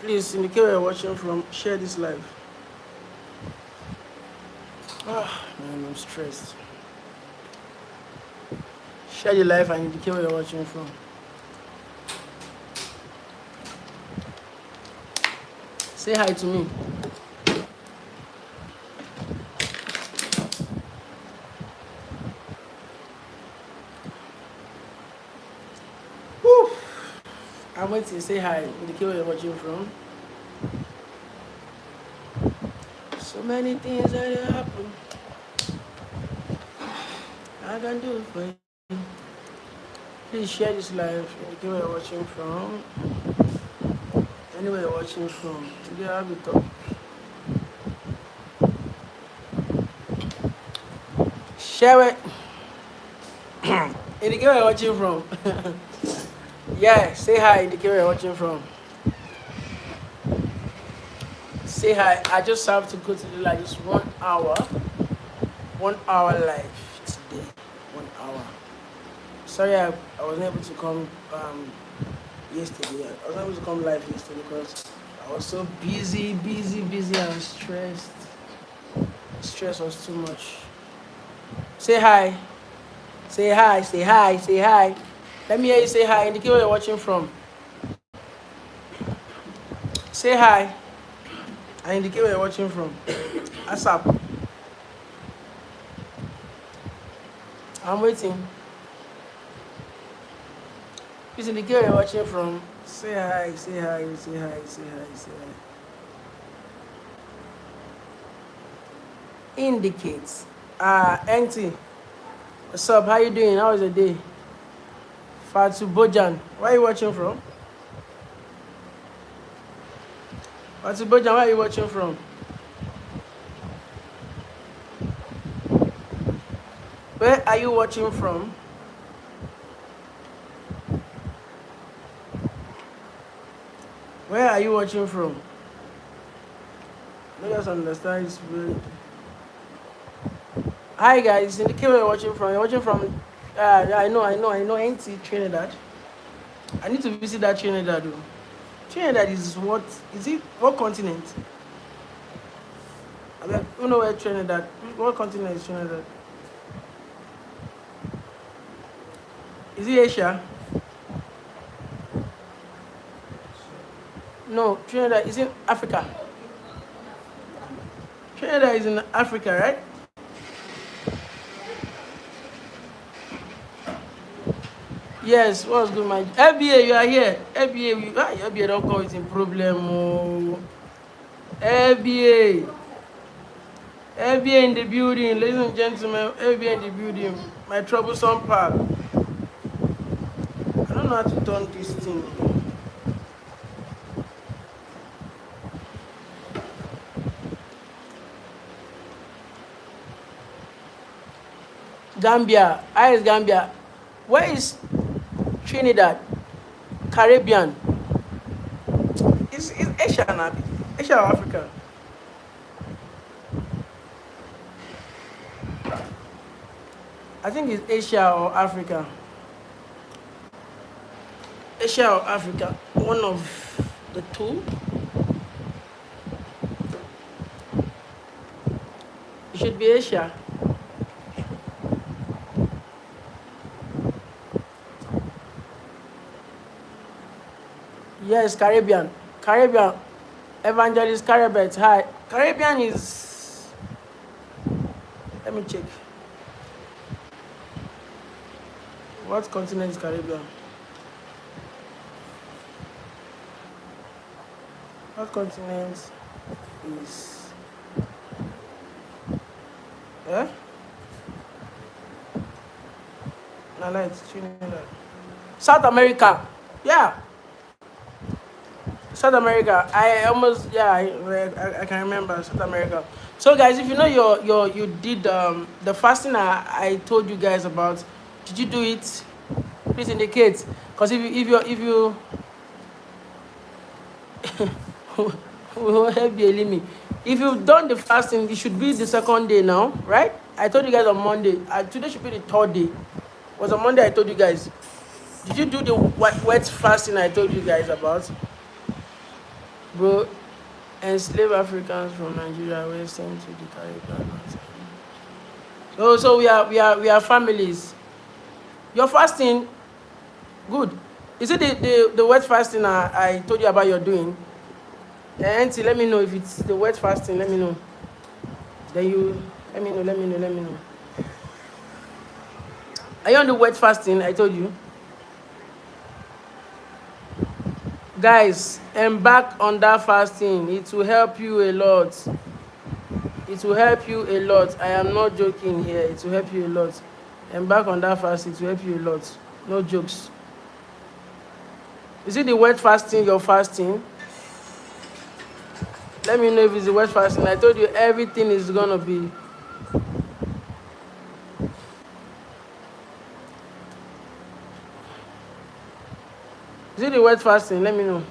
Please indicate where you're watching from. Share this live. Ah, man, I'm stressed. Share the live and indicate where you're watching from. Say hi to me. Woo. I'm waiting to say hi. Indicate where you're watching from. So many things that happen. I can do it for you. Please share this live. Indicate where you're watching from. Anywhere you're watching from. Today I'll be talking. Share it. Indicate where you're watching from. Yeah, say hi. Indicate where you're watching from. Say hi. I just have to go to the live. Just 1 hour. 1 hour live today. 1 hour. Sorry, I wasn't able to come yesterday. I wasn't able to come live yesterday because I was so busy and stressed. Stress was too much. Say hi. Say hi. Say hi. Say hi. Let me hear you say hi. Indicate where you're watching from. Say hi. And indicate where you're watching from. What's up? I'm waiting. Please indicate where you're watching from. Say hi. Say hi. Say hi. Say hi. Say hi. Indicates. Auntie. What's up? How you doing? How was your day? Fatu Bojan. Where are you watching from? Fatu Bojan, where are you watching from? Where are you watching from? Where are you watching from? Let us understand it's really. Hi guys, indicate where you're watching from. You're watching from I know NT Trinidad. I need to visit that Trinidad though. Trinidad is what what continent? I mean, you know where Trinidad? What continent is Trinidad? Is it Asia? No, Trinidad is in Africa. Trinidad is in Africa, right? Yes, what's good, my FBA? You are here. FBA don't call it a problem. Oh. FBA in the building, ladies and gentlemen. FBA in the building. My troublesome pal. I don't know how to turn this thing. Gambia. How is Gambia? Where is Trinidad? Caribbean. It's Asia now. Asia or Africa? I think it's Asia or Africa. Asia or Africa. One of the two. It should be Asia. Yes, Caribbean. Caribbean. Evangelist Caribbean. Hi. Caribbean is. Let me check. What continent is Caribbean? What continent is. Eh? No, it's Trinidad. South America. Yeah. South America. I can remember South America. So guys, if you know you did the fasting I told you guys about, did you do it? Please indicate. Because if you will help you me. If you've done the fasting, it should be the second day now, right? I told you guys on Monday. Today should be the third day. It was on Monday I told you guys. Did you do the wet fasting I told you guys about? Bro, enslaved Africans from Nigeria were sent to the Caribbean. So we are families. You're fasting, good. Is it the wet fasting I told you about you're doing? Auntie, let me know if it's the wet fasting. Let me know. Then you let me know. Are you on the wet fasting? I told you. Guys, embark on that fasting. It will help you a lot. It will help you a lot. I am not joking here. It will help you a lot. Embark on that fasting. It will help you a lot. No jokes. Is it the wet fasting you're fasting? Let me know if it's the wet fasting. I told you everything is gonna be. Is it the wet fasting? Let me know.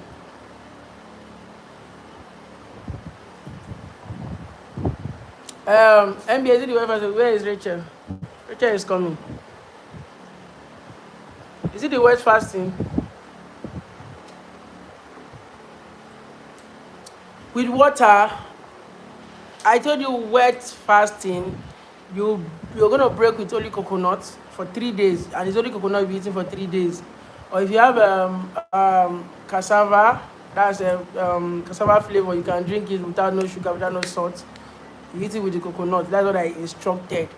NBA, is it the wet fasting? Where is Rachel? Rachel is coming. Is it the wet fasting? With water, I told you wet fasting, you're gonna break with only coconut for 3 days, and it's only coconut you'll be eating for 3 days. Or if you have cassava, that's a cassava flavor, you can drink it without no sugar, without no salt. You eat it with the coconut. That's what I instructed.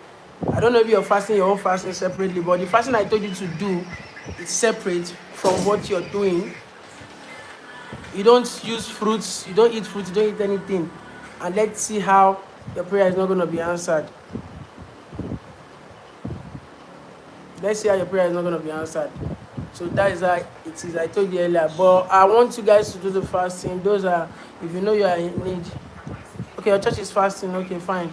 I don't know if you're fasting your own fasting separately, but the fasting I told you to do is separate from what you're doing. You don't use fruits, you don't eat fruits, you don't eat anything. And let's see how your prayer is not going to be answered. Let's see how your prayer is not going to be answered. So that is how it is. I told you earlier. But I want you guys to do the fasting. Those are, if you know you are in need. Okay, your church is fasting. Okay, fine.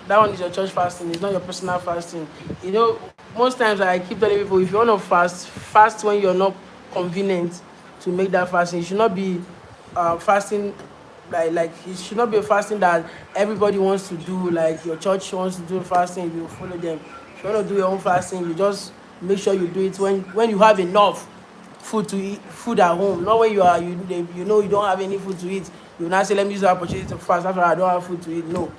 That one is your church fasting. It's not your personal fasting. You know, most times I keep telling people, if you want to fast when you're not convenient to make that fasting. It should not be fasting like it should not be a fasting that everybody wants to do. Like your church wants to do fasting, you follow them. If you want to do your own fasting, you just make sure you do it when you have enough food to eat, food at home. Not when you know you don't have any food to eat. You now say, let me use the opportunity to fast after I don't have food to eat. No,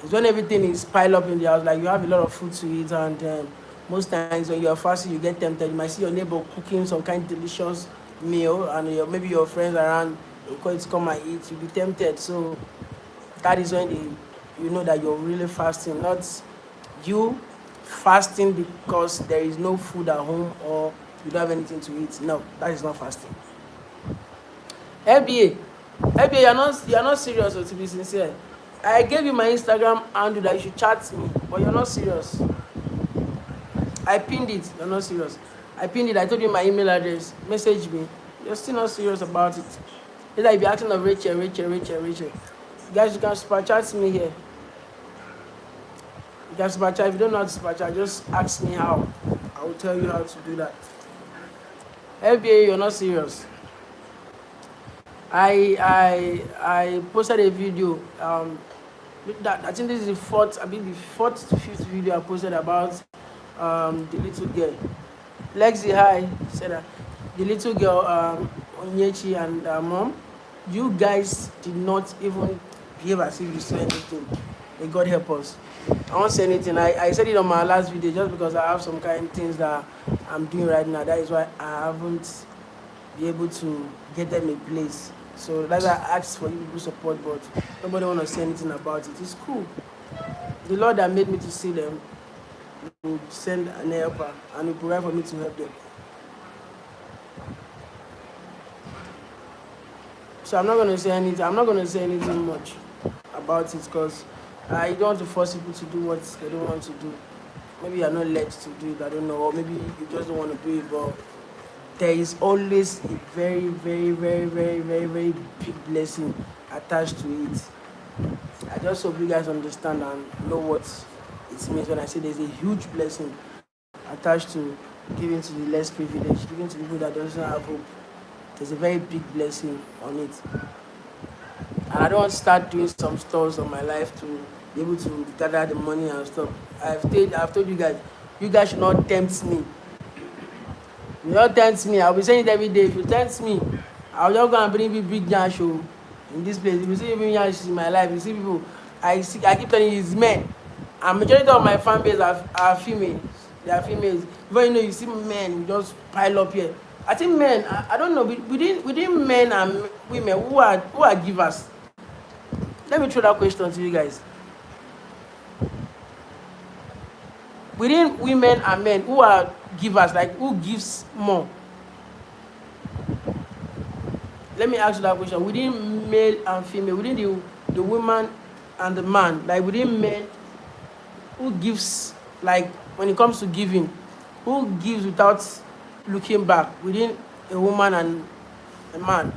it's when everything is piled up in the house, like you have a lot of food to eat, and most times when you are fasting, you get tempted. You might see your neighbor cooking some kind of delicious meal, and maybe your friends around going to come and eat. You'll be tempted. So that is when you know that you're really fasting, not you fasting because there is no food at home or you don't have anything to eat. No, that is not fasting. FBA, you're not serious, or to be sincere. I gave you my Instagram handle that you should chat me, but you're not serious. I pinned it. You're not serious. I pinned it. I told you my email address. Message me. You're still not serious about it. It's like you're asking of Rachel. You guys, you can super chat me here. You can super chat. If you don't know how to super chat, just ask me how. I will tell you how to do that. FBA, you're not serious. I posted a video. I think this is the fourth to fifth video I posted about the little girl. Lexi, hi, said that the little girl, Onyechi and mom, you guys did not even behave as if you saw anything. May God help us. I won't say anything. I said it on my last video just because I have some kind of things that I'm doing right now. That is why I haven't been able to get them in place. So that's why I asked for you people support, but nobody want to say anything about it. It's cool. The Lord that made me to see them will send an helper and will provide for me to help them. So I'm not going to say anything. I'm not going to say anything much about it because I don't want to force people to do what they don't want to do. Maybe you're not led to do it, I don't know, or maybe you just don't want to do it, but there is always a very, very, very, very, very, very big blessing attached to it. I just hope you guys understand and know what it means when I say there's a huge blessing attached to giving to the less privileged, giving to people that doesn't have hope. There's a very big blessing on it. And I don't want to start doing some stuff on my life to be able to gather the money and stuff. I've told you guys should not tempt me. You don't tempt me. I'll be saying it every day. If you tempt me, I'll just go and bring big Nyash show in this place. If you see even Nyash in my life, you see people, I keep telling you, it's men. And majority of my fan base are females. They are females. But you know, you see men just pile up here. I think men, I don't know, within men and women, who are givers? Let me throw that question to you guys. Within women and men, who are givers? Like, who gives more? Let me ask you that question. Within male and female, within the woman and the man, like within men, who gives, like when it comes to giving, who gives without looking back within a woman and a man?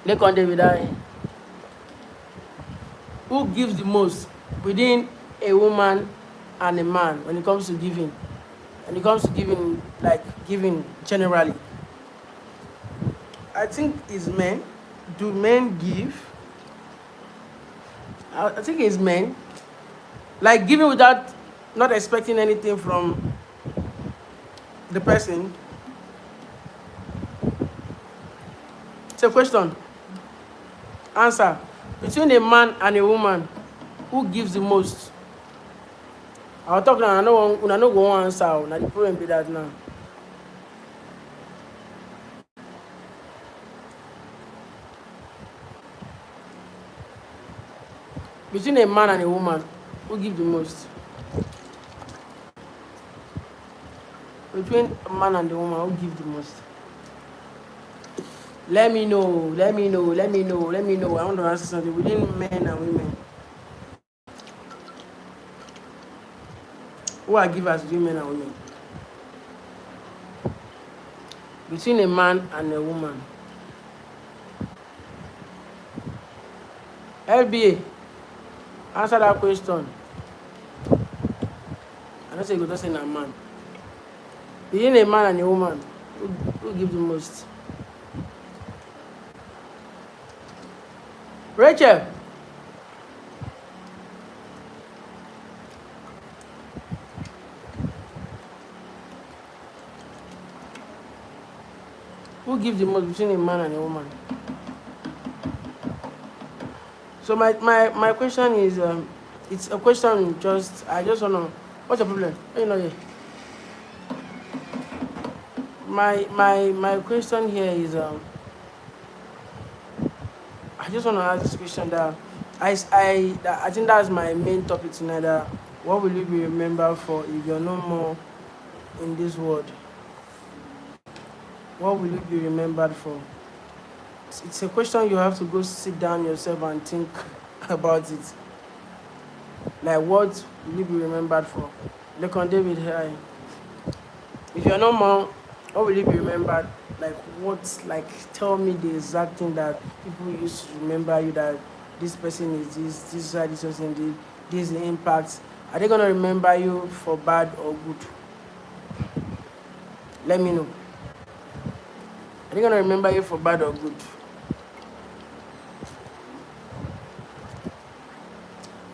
Look on David. Who gives the most within a woman and a man when it comes to giving? When it comes to giving, like giving generally, I think it's men. Do men give? I think it's men. Like giving without not expecting anything from the person. It's a question. Answer. Between a man and a woman, who gives the most? I'll talk now. I know go on answer. Now the problem be that now. Between a man and a woman, who gives the most? Between a man and a woman, who gives the most? Let me know. I want to answer something. Within men and women, who are givers between men and women? Between a man and a woman. LBA, answer that question. I don't say you go to say a man. Between a man and a woman, who gives the most? Rachel. Who gives the most between a man and a woman? So my question is, it's a question I just want to, what's the problem? You know, my question here is, I just want to ask this question that I think that's my main topic tonight. That what will you be remembered for if you're no more in this world? What will you be remembered for? It's a question you have to go sit down yourself and think about it. Like, what will you be remembered for? Look on David here. If you're no more, what will you be remembered? Like, what? Like, tell me the exact thing that people used to remember you, that this person is this person did, this is the impact. Are they gonna remember you for bad or good? Let me know. Are they gonna remember you for bad or good?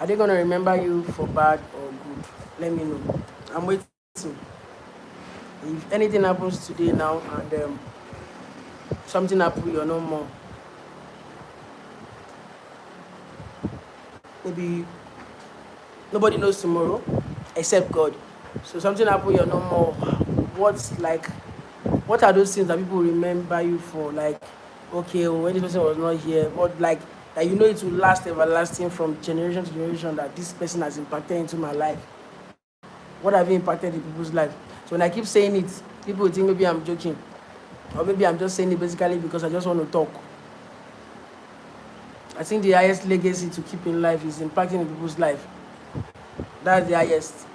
Are they gonna remember you for bad or good? Let me know. I'm waiting. If anything happens today now and something happens, you're no more. Maybe nobody knows tomorrow except God. So something happens, you're no more. What are those things that people remember you for? Like, okay, when this person was not here, but like that, you know, it will last everlasting from generation to generation, that this person has impacted into my life. What have you impacted in people's life? So when I keep saying it, people will think maybe I'm joking, or maybe I'm just saying it basically because I just want to talk. I think the highest legacy to keep in life is impacting in people's life. That's the highest.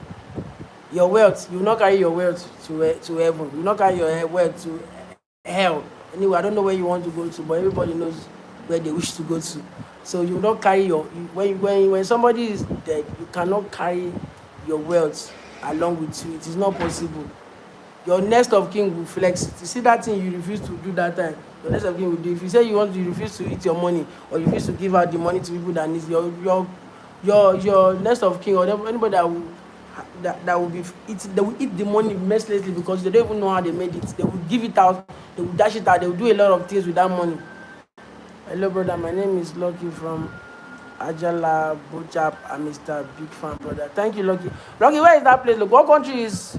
Your wealth, you will not carry your wealth to heaven. You will not carry your wealth to hell. Anyway, I don't know where you want to go to, but everybody knows where they wish to go to. So you will not carry when somebody is dead, you cannot carry your wealth along with you. It is not possible. Your next of kin will flex it. You see that thing you refuse to do that time, your next of kin will do. If you say you refuse to eat your money, or you refuse to give out the money to people that need your next of kin, or anybody that will be they will eat the money mercilessly because they don't even know how they made it. They will give it out They will dash it out. They will do a lot of things with that money. Hello, brother. My name is Lucky from Ajala Bujap. I'm Mr. Big Fan, brother. Thank you, Lucky. Lucky, where is that place? Look, what country is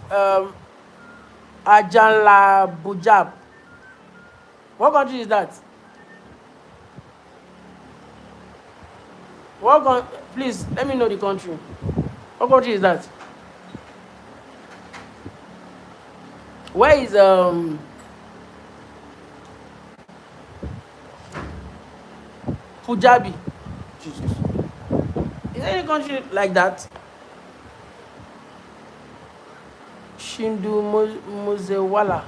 Ajala Bujap? What country is that? Please let me know the country. What country is that? Where is Punjabi? Jesus. Is there any country like that? Shindu Mosewala.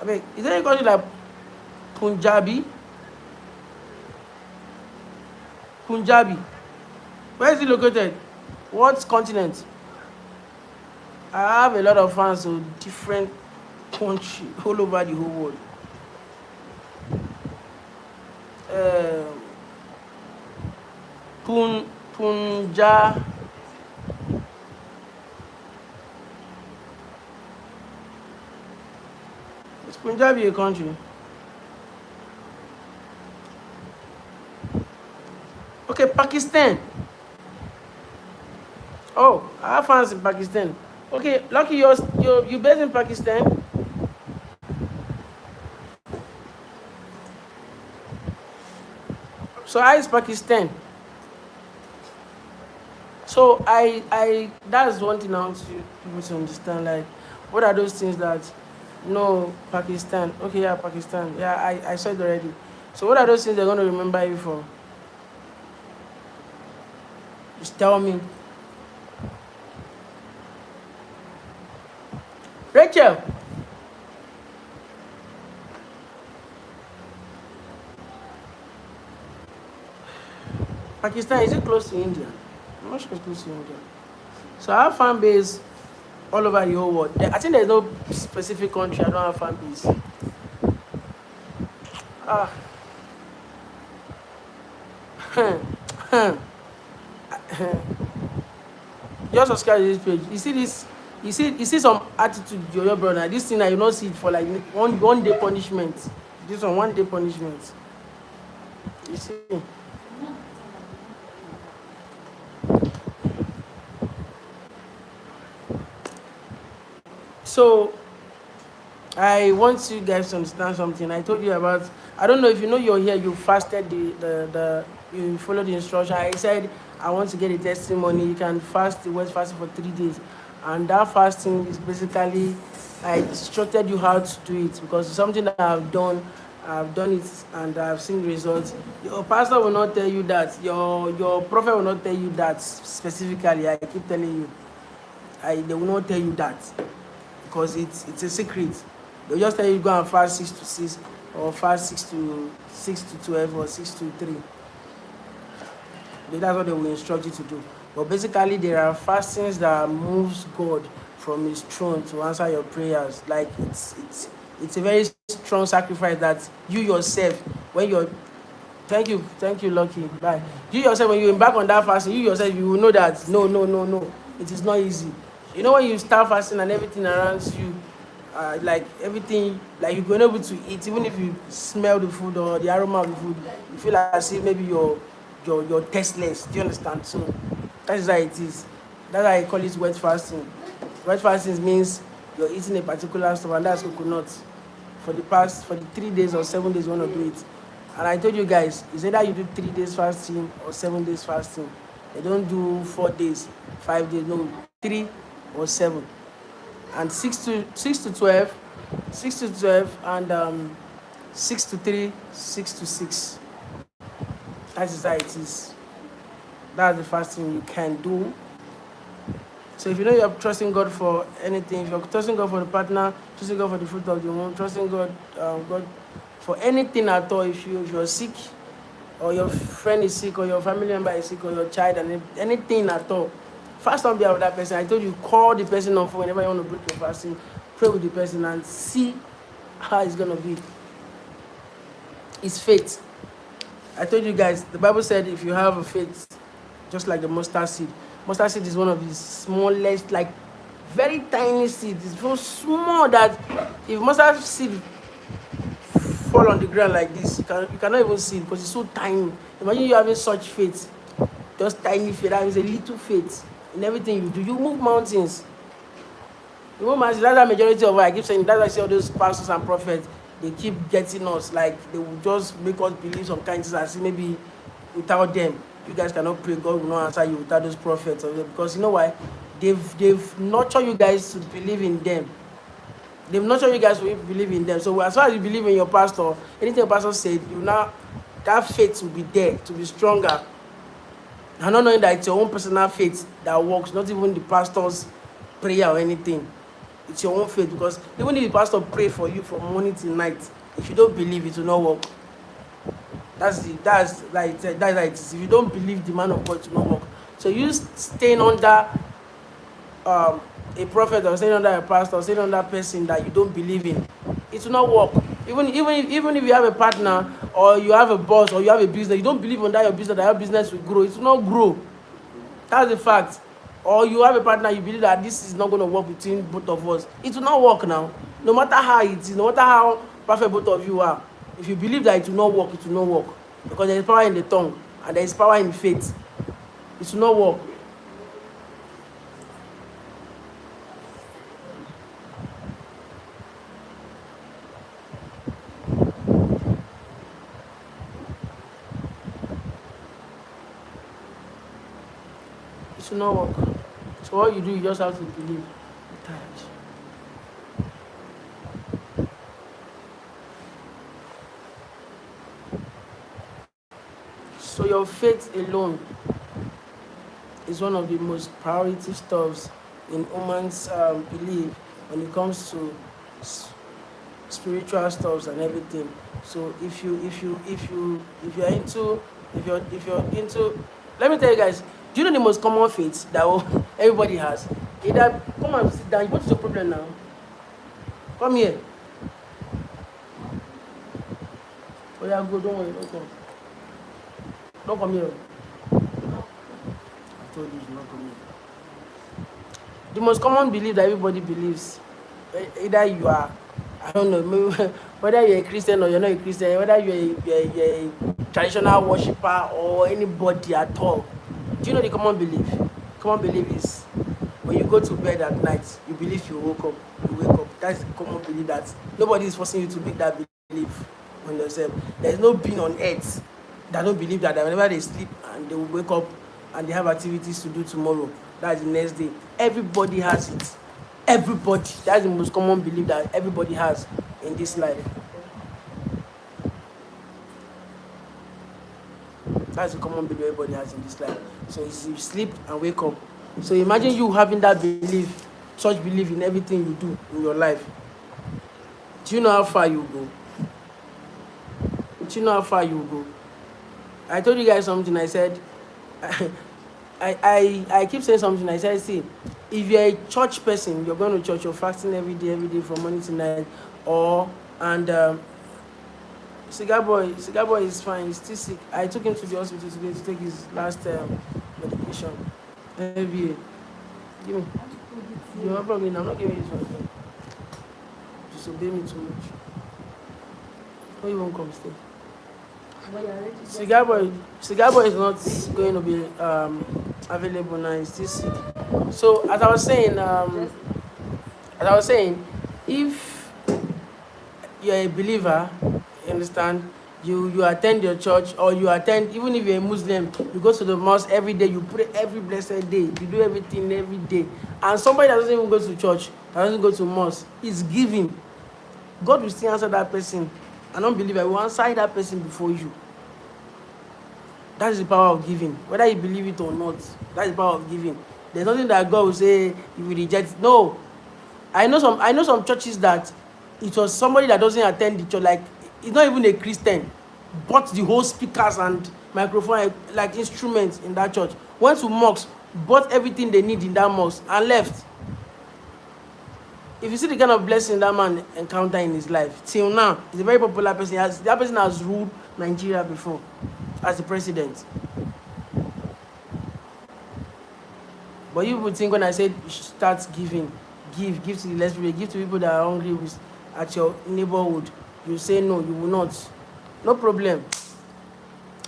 I mean, is there any country like Punjabi? Punjabi. Where is it located? What continent? I have a lot of fans of different countries all over the whole world. Punjab. Is Punjabi a country? Okay, Pakistan. Oh, I have fans in Pakistan. Okay, Lucky, you're based in Pakistan? So how is Pakistan? So I that's one thing I want people to understand. Like, what are those things that no Pakistan? Okay, yeah, Pakistan. Yeah, I saw it already. So what are those things they're going to remember you for? Just tell me. Rachel. Pakistan, is it close to India? I'm not sure it's close to India. So I have fan base all over the whole world. I think there's no specific country I don't have fan base. Just subscribe to this page. You see this? You see some attitude, your brother. This thing I you not see it for like one day punishment. This one day punishment. You see? So I want you guys to understand something. I told you about. I don't know if you know you're here. You fasted you followed the instruction. I said I want to get a testimony. You can fast the word fasting for 3 days, and that fasting is basically I instructed you how to do it because it's something that I've done. I've done it and I've seen results. Your pastor will not tell you that. Your prophet will not tell you that specifically. I keep telling you. They will not tell you that because it's a secret. They'll just tell you to go and fast 6 to 6 or fast 6 to 12 or 6 to 3. That's what they will instruct you to do. But basically, there are fastings that moves God from His throne to answer your prayers. Like it's a very strong sacrifice that you yourself, when you're thank you, Lucky. Bye. You yourself, when you embark on that fasting, you yourself, you will know that no, it is not easy. You know when you start fasting and everything around you, like everything, like you're going able to eat, even if you smell the food or the aroma of the food, you feel as if maybe you're tasteless. Do you understand? So that is how it is. That's why I call it wet fasting. Wet fasting means you're eating a particular stuff, and that's coconut for the 3 days or 7 days you want to do it. And I told you guys, it's either you do 3 days fasting or 7 days fasting. They don't do 4 days, 5 days, no, 3 or 7. And 6 to 12, and 6 to 3, 6 to 6. That is how it is. That's the fasting you can do. So if you know you're trusting God for anything, if you're trusting God for the partner, trusting God for the fruit of the womb, trusting God for anything at all, if you're sick, or your friend is sick, or your family member is sick, or your child, and anything at all, fast on behalf of that person. I told you, call the person on phone whenever you want to break your fasting, pray with the person and see how it's going to be. It's faith. I told you guys, the Bible said if you have a faith, just like the mustard seed is one of the smallest, like very tiny seeds. It's so small that if mustard seed fall on the ground like this, you cannot even see it because it's so tiny. Imagine you having such faith, just tiny faith. That is a little faith in everything you do. You move mountains. You move mountains. That's the majority of what I keep saying. That's why I say all those pastors and prophets, they keep getting us, like they will just make us believe some kind of things as maybe without them you guys cannot pray, God will not answer you without those prophets. Because you know why? They've nurtured you guys to believe in them. They've nurtured you guys to believe in them. So as far as you believe in your pastor, anything your pastor said, you now, that faith will be there to be stronger. And not knowing that it's your own personal faith that works, not even the pastor's prayer or anything. It's your own faith, because even if the pastor pray for you from morning till night, if you don't believe, it will not work. That's like it is. If you don't believe the man of God, it will not work. So you staying under a prophet or staying under a pastor or staying under a person that you don't believe in, it will not work. Even if you have a partner or you have a boss or you have a business, you don't believe under your business that your business will grow, it will not grow. That's the fact. Or you have a partner, you believe that this is not going to work between both of us, it will not work now. No matter how it is, no matter how perfect both of you are, if you believe that it will not work, it will not work. Because there is power in the tongue and there is power in faith. It will not work. It will not work. So what you do, you just have to believe. You're tired. So your faith alone is one of the most priority stuffs in woman's belief when it comes to spiritual stuffs and everything. So if you're into, let me tell you guys, do you know the most common faith that everybody has? Either come and sit down. What is your problem now? Come here. Oh yeah, go. Don't worry. Don't come. Don't come here. I told you to not come here. The most common belief that everybody believes, either you are, I don't know, maybe, whether you're a Christian or you're not a Christian, whether you're a traditional worshiper or anybody at all. Do you know the common belief? Common belief is when you go to bed at night, you believe you wake up. That's the common belief, that nobody is forcing you to make that belief on yourself. There's no being on earth that don't believe that whenever they sleep and they will wake up and they have activities to do tomorrow, that's the next day. Everybody has it. Everybody. That's the most common belief that everybody has in this life. That's the common belief everybody has in this life. So you sleep and wake up. So imagine you having that belief, such belief in everything you do in your life. Do you know how far you go? Do you know how far you go? I told you guys something. I said, I keep saying something. I said, see, if you're a church person, you're going to church, you're fasting every day from morning to night, Cigar boy is fine. He's still sick. I took him to the hospital today to take his last medication. Maybe give me. You're not probably. I'm not giving you this one. Just obey me too much. Why you won't come stay? Cigar boy is not going to be available now. He's still sick. So as I was saying, if you're a believer, you understand, you attend your church, or you attend, even if you're a Muslim, you go to the mosque every day, you pray every blessed day, you do everything every day, and somebody that doesn't even go to church, that doesn't go to mosque, is giving, God will still answer that person. An unbeliever will answer that person before you. That is the power of giving. Whether you believe it or not, that is the power of giving. There's nothing that God will say if you reject it. No. I know some churches that it was somebody that doesn't attend the church, like it's not even a Christian, bought the whole speakers and microphone, like instruments in that church, went to mosque, bought everything they need in that mosque and left. If you see the kind of blessing that man encountered in his life, till now, he's a very popular person. That person has ruled Nigeria before as the president. But you would think when I said you should start giving, give to the less people, give to people that are hungry at your neighborhood, you say no, you will not. No problem.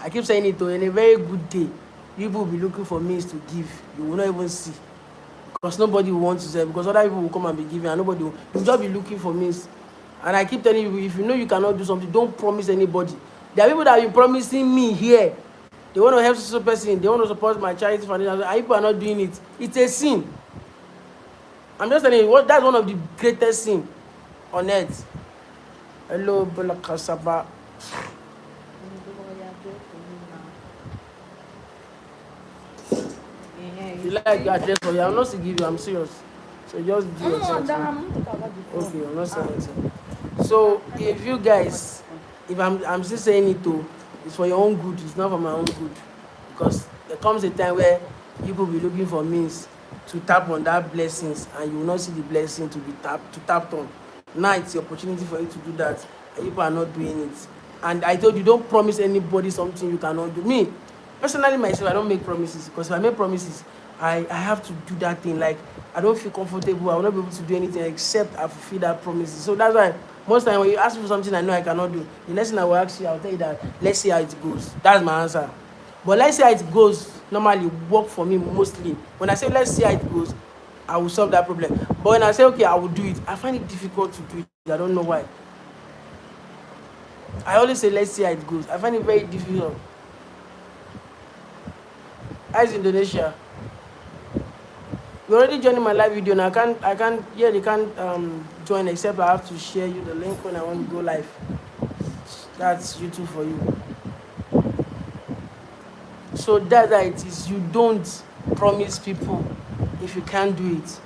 I keep saying it, in a very good day, people will be looking for means to give. You will not even see. Because nobody will want to say, because other people will come and be giving, and nobody will. You'll just be looking for means. And I keep telling you, if you know you cannot do something, don't promise anybody. There are people that have been promising me here. They want to help this person, they want to support my charity foundation, and people are not doing it. It's a sin. I'm just telling you, that's one of the greatest sin on earth. Hello, Bola Kasaba. You like your address for you? I'm not to give you, I'm serious. So just do yourself. Okay, I'm not saying anything. So if you guys, if I'm still saying it too, it's for your own good, it's not for my own good. Because there comes a time where people will be looking for means to tap on that blessings, and you will not see the blessing to be tapped on. Now it's the opportunity for you to do that, and people are not doing it. And I told you, don't promise anybody something you cannot do. Me, personally myself, I don't make promises, because if I make promises, I have to do that thing. Like, I don't feel comfortable, I will not be able to do anything except I fulfill that promises. So that's why most time when you ask me for something I know I cannot do, the next thing I will ask you, I'll tell you that, let's see how it goes. That's my answer. But let's see how it goes normally work for me mostly. When I say let's see how it goes, I will solve that problem. But when I say okay, I will do it, I find it difficult to do it. I don't know why. I always say let's see how it goes. I find it very difficult. As Indonesia, you already joined my live video, and I can't you can't join except I have to share you the link when I want to go live. That's YouTube for you. So that's how it is. You don't promise people if you can't do it.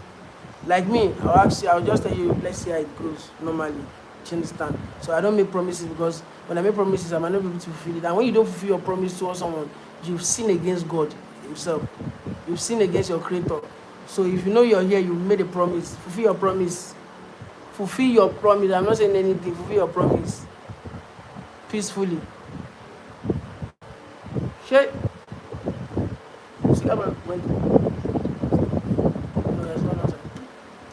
Like me, I'll just tell you, let's see how it goes normally. Do you understand? So I don't make promises, because when I make promises, I might not be able to fulfill it. And when you don't fulfill your promise towards someone, you've sinned against God himself. You've sinned against your creator. So if you know you're here, you made a promise, fulfill your promise. Fulfill your promise. I'm not saying anything. Fulfill your promise peacefully. Share.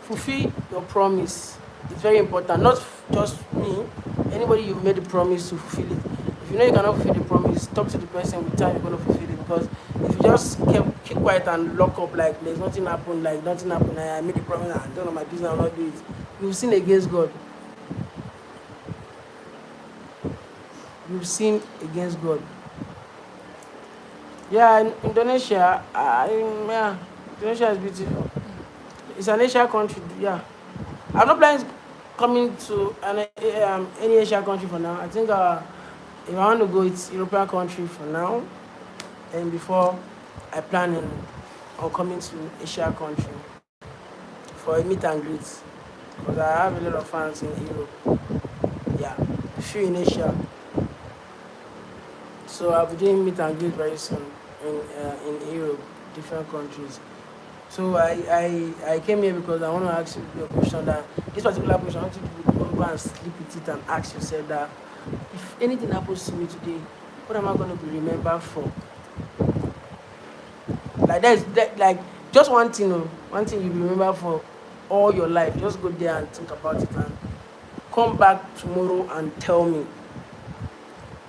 Fulfill your promise. It's very important. Not just me. Anybody you made a promise to fulfill it. If you know you cannot fulfill the promise, talk to the person with time you're going to fulfill it. Because if you just keep quiet and lock up like there's nothing happened, like nothing happened, I made a promise, I don't know my business, I'll not do it. You've sinned against God. You've sinned against God. Yeah, in Indonesia, Indonesia is beautiful. It's an Asian country, yeah. I'm not planning coming to any Asian country for now. I think if I want to go, it's European country for now. And before I plan on coming to Asia country for a meet and greet. Because I have a lot of fans in Europe. Yeah, a few in Asia. So I'll be doing meet and greet very soon in Europe, different countries. So I came here because I want to ask you a question, that this particular question, I want you to go and sleep with it and ask yourself that if anything happens to me today, what am I going to be remembered for? Like just one thing you remember for all your life. Just go there and think about it, and come back tomorrow and tell me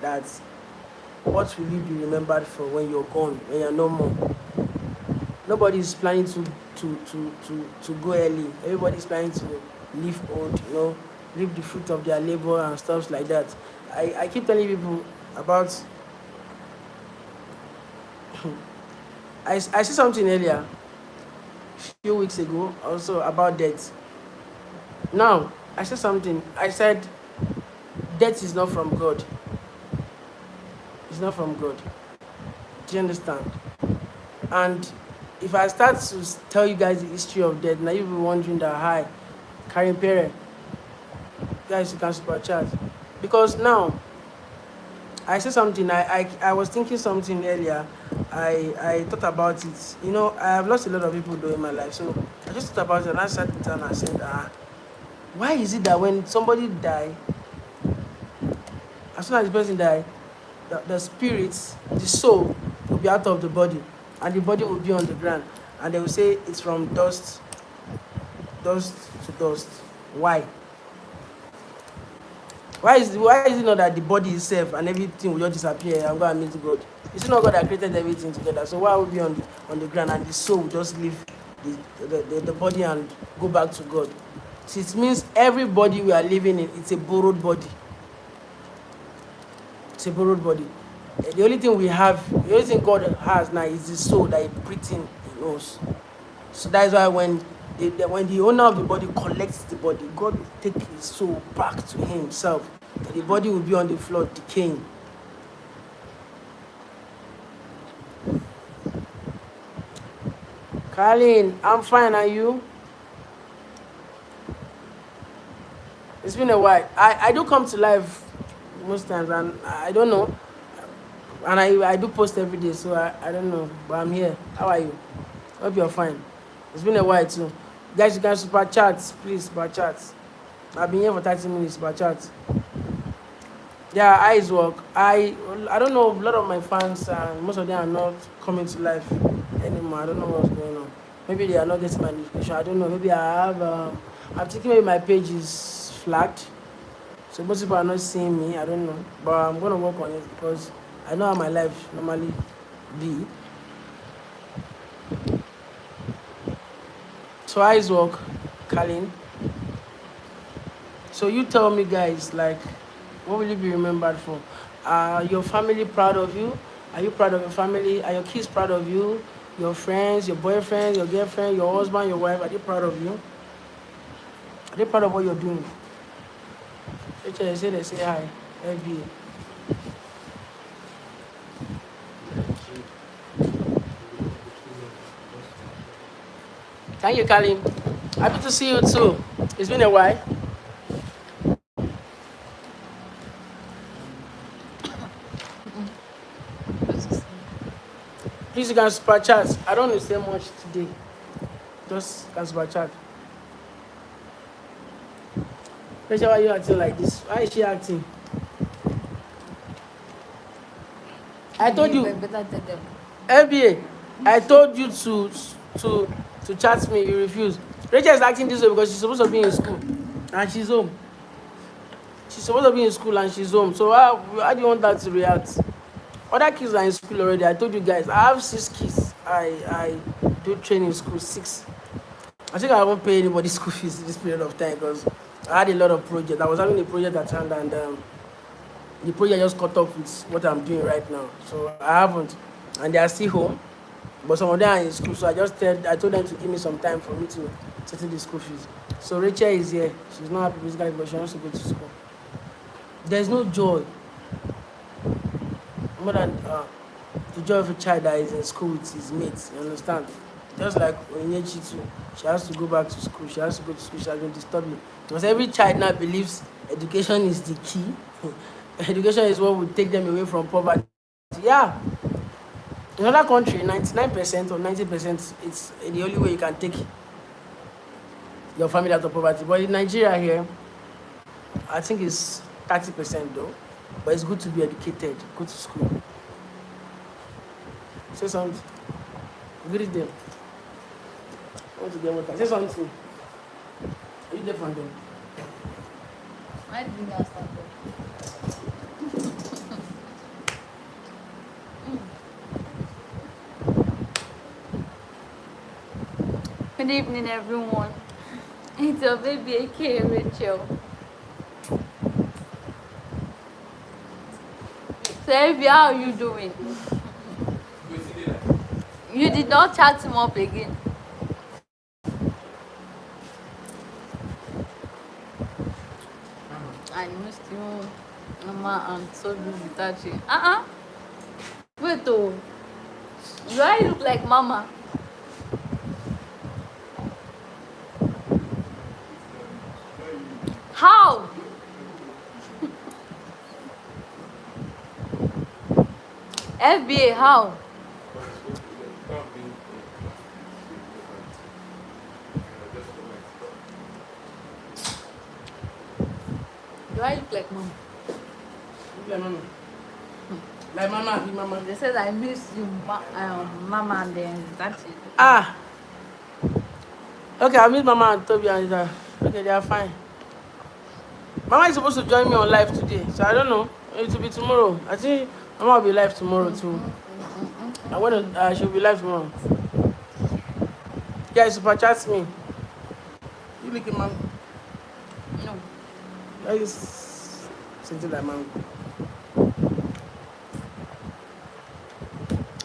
that what will you be remembered for when you're gone, when you're no more. Nobody is planning to go early. Everybody is planning to live old, reap the fruit of their labor and stuff like that. I keep telling people about I said something earlier, a few weeks ago, also about death. Now, I said something. I said, death is not from God. It's not from God. Do you understand? And if I start to tell you guys the history of death, now you'll be wondering that, hi, Karim Pere, guys, you can super chat. Because now, I said something, I was thinking something earlier. I thought about it. I have lost a lot of people though in my life. So I just thought about it, and I sat down and I said, why is it that when somebody die, as soon as the person die, the spirits, the soul will be out of the body, and the body will be on the ground, and they will say it's from dust to dust. Why? Why is it not that the body itself and everything will just disappear and go and meet God? It's not God that created everything together. So why would be on the ground and the soul will just leave the body and go back to God? So it means every body we are living in, it's a borrowed body. It's a borrowed body. The only thing we have, the only thing God has now is the soul that He breathes in us. So that is why when the owner of the body collects the body, God will take his soul back to Himself. The body will be on the floor decaying. Carlin, I'm fine, are you? It's been a while. I do come to live most times and I don't know. And I do post every day, so I don't know. But I'm here. How are you? Hope you're fine. It's been a while too. Guys, you can super chat, please, super chat. I've been here for 30 minutes, super chat. Yeah, eyes work. I don't know, a lot of my fans, most of them are not coming to life anymore. I don't know what's going on. Maybe they are not getting my notification. I don't know. Maybe I have, I'm thinking maybe my page is flagged. So most people are not seeing me. I don't know. But I'm going to work on it because I know how my life normally be. So eyes work, Colin. So you tell me, guys, like, what will you be remembered for? Are your family proud of you? Are you proud of your family? Are your kids proud of you? Your friends, your boyfriend, your girlfriend, your husband, your wife, are they proud of you? Are they proud of what you're doing? They say hi. FBA. Thank you, Kalim. Happy to see you too. It's been a while. Please, you can super chat. I don't say much today. Just can super chat. Rachel, why are you acting like this? Why is she acting? I told you. FBA, I told you to chat me. You refuse. Rachel is acting this way because she's supposed to be in school and she's home. She's supposed to be in school and she's home. So how do you want that to react? Other kids are in school already. I told you guys, I have 6 kids. I do training in school, 6. I think I won't pay anybody school fees this period of time because I had a lot of projects. I was having a project at hand and the project just caught up with what I'm doing right now. So I haven't. And they are still home. But some of them are in school. So I told them to give me some time for me to settle the school fees. So Rachel is here. She's not happy physically, but she wants to go to school. There's no joy. More than the joy of a child that is in school with his mates, you understand? Just like Onyechi too, she has to go back to school, she has to go to school, she has been disturbing. Because every child now believes education is the key. Education is what will take them away from poverty. Yeah. In other country, 99% or 90%, it's the only way you can take your family out of poverty. But in Nigeria here, I think it's 30% though. But it's good to be educated, go to school. Say something. Greet them. I want to get water. Say something. Are you there for them? I didn't understand Good evening, everyone. It's your baby, aka Rachel. So, Evie, how are you doing? You did not chat him up again. I missed you, Mama. I'm so busy touching. Wait, oh. Do I look like Mama? How? FBA, how? Do I look like Mama? Like Mama. Like Mama, Mama. They said I miss you, Mama, and then that's it. Okay, I miss Mama and Toby and okay, they are fine. Mama is supposed to join me on live today, so I don't know. It will be tomorrow. I think Mama will be live tomorrow too. I want to. She'll be live tomorrow. Yeah, super chat me. You look at Mama. No. That is something like Mama.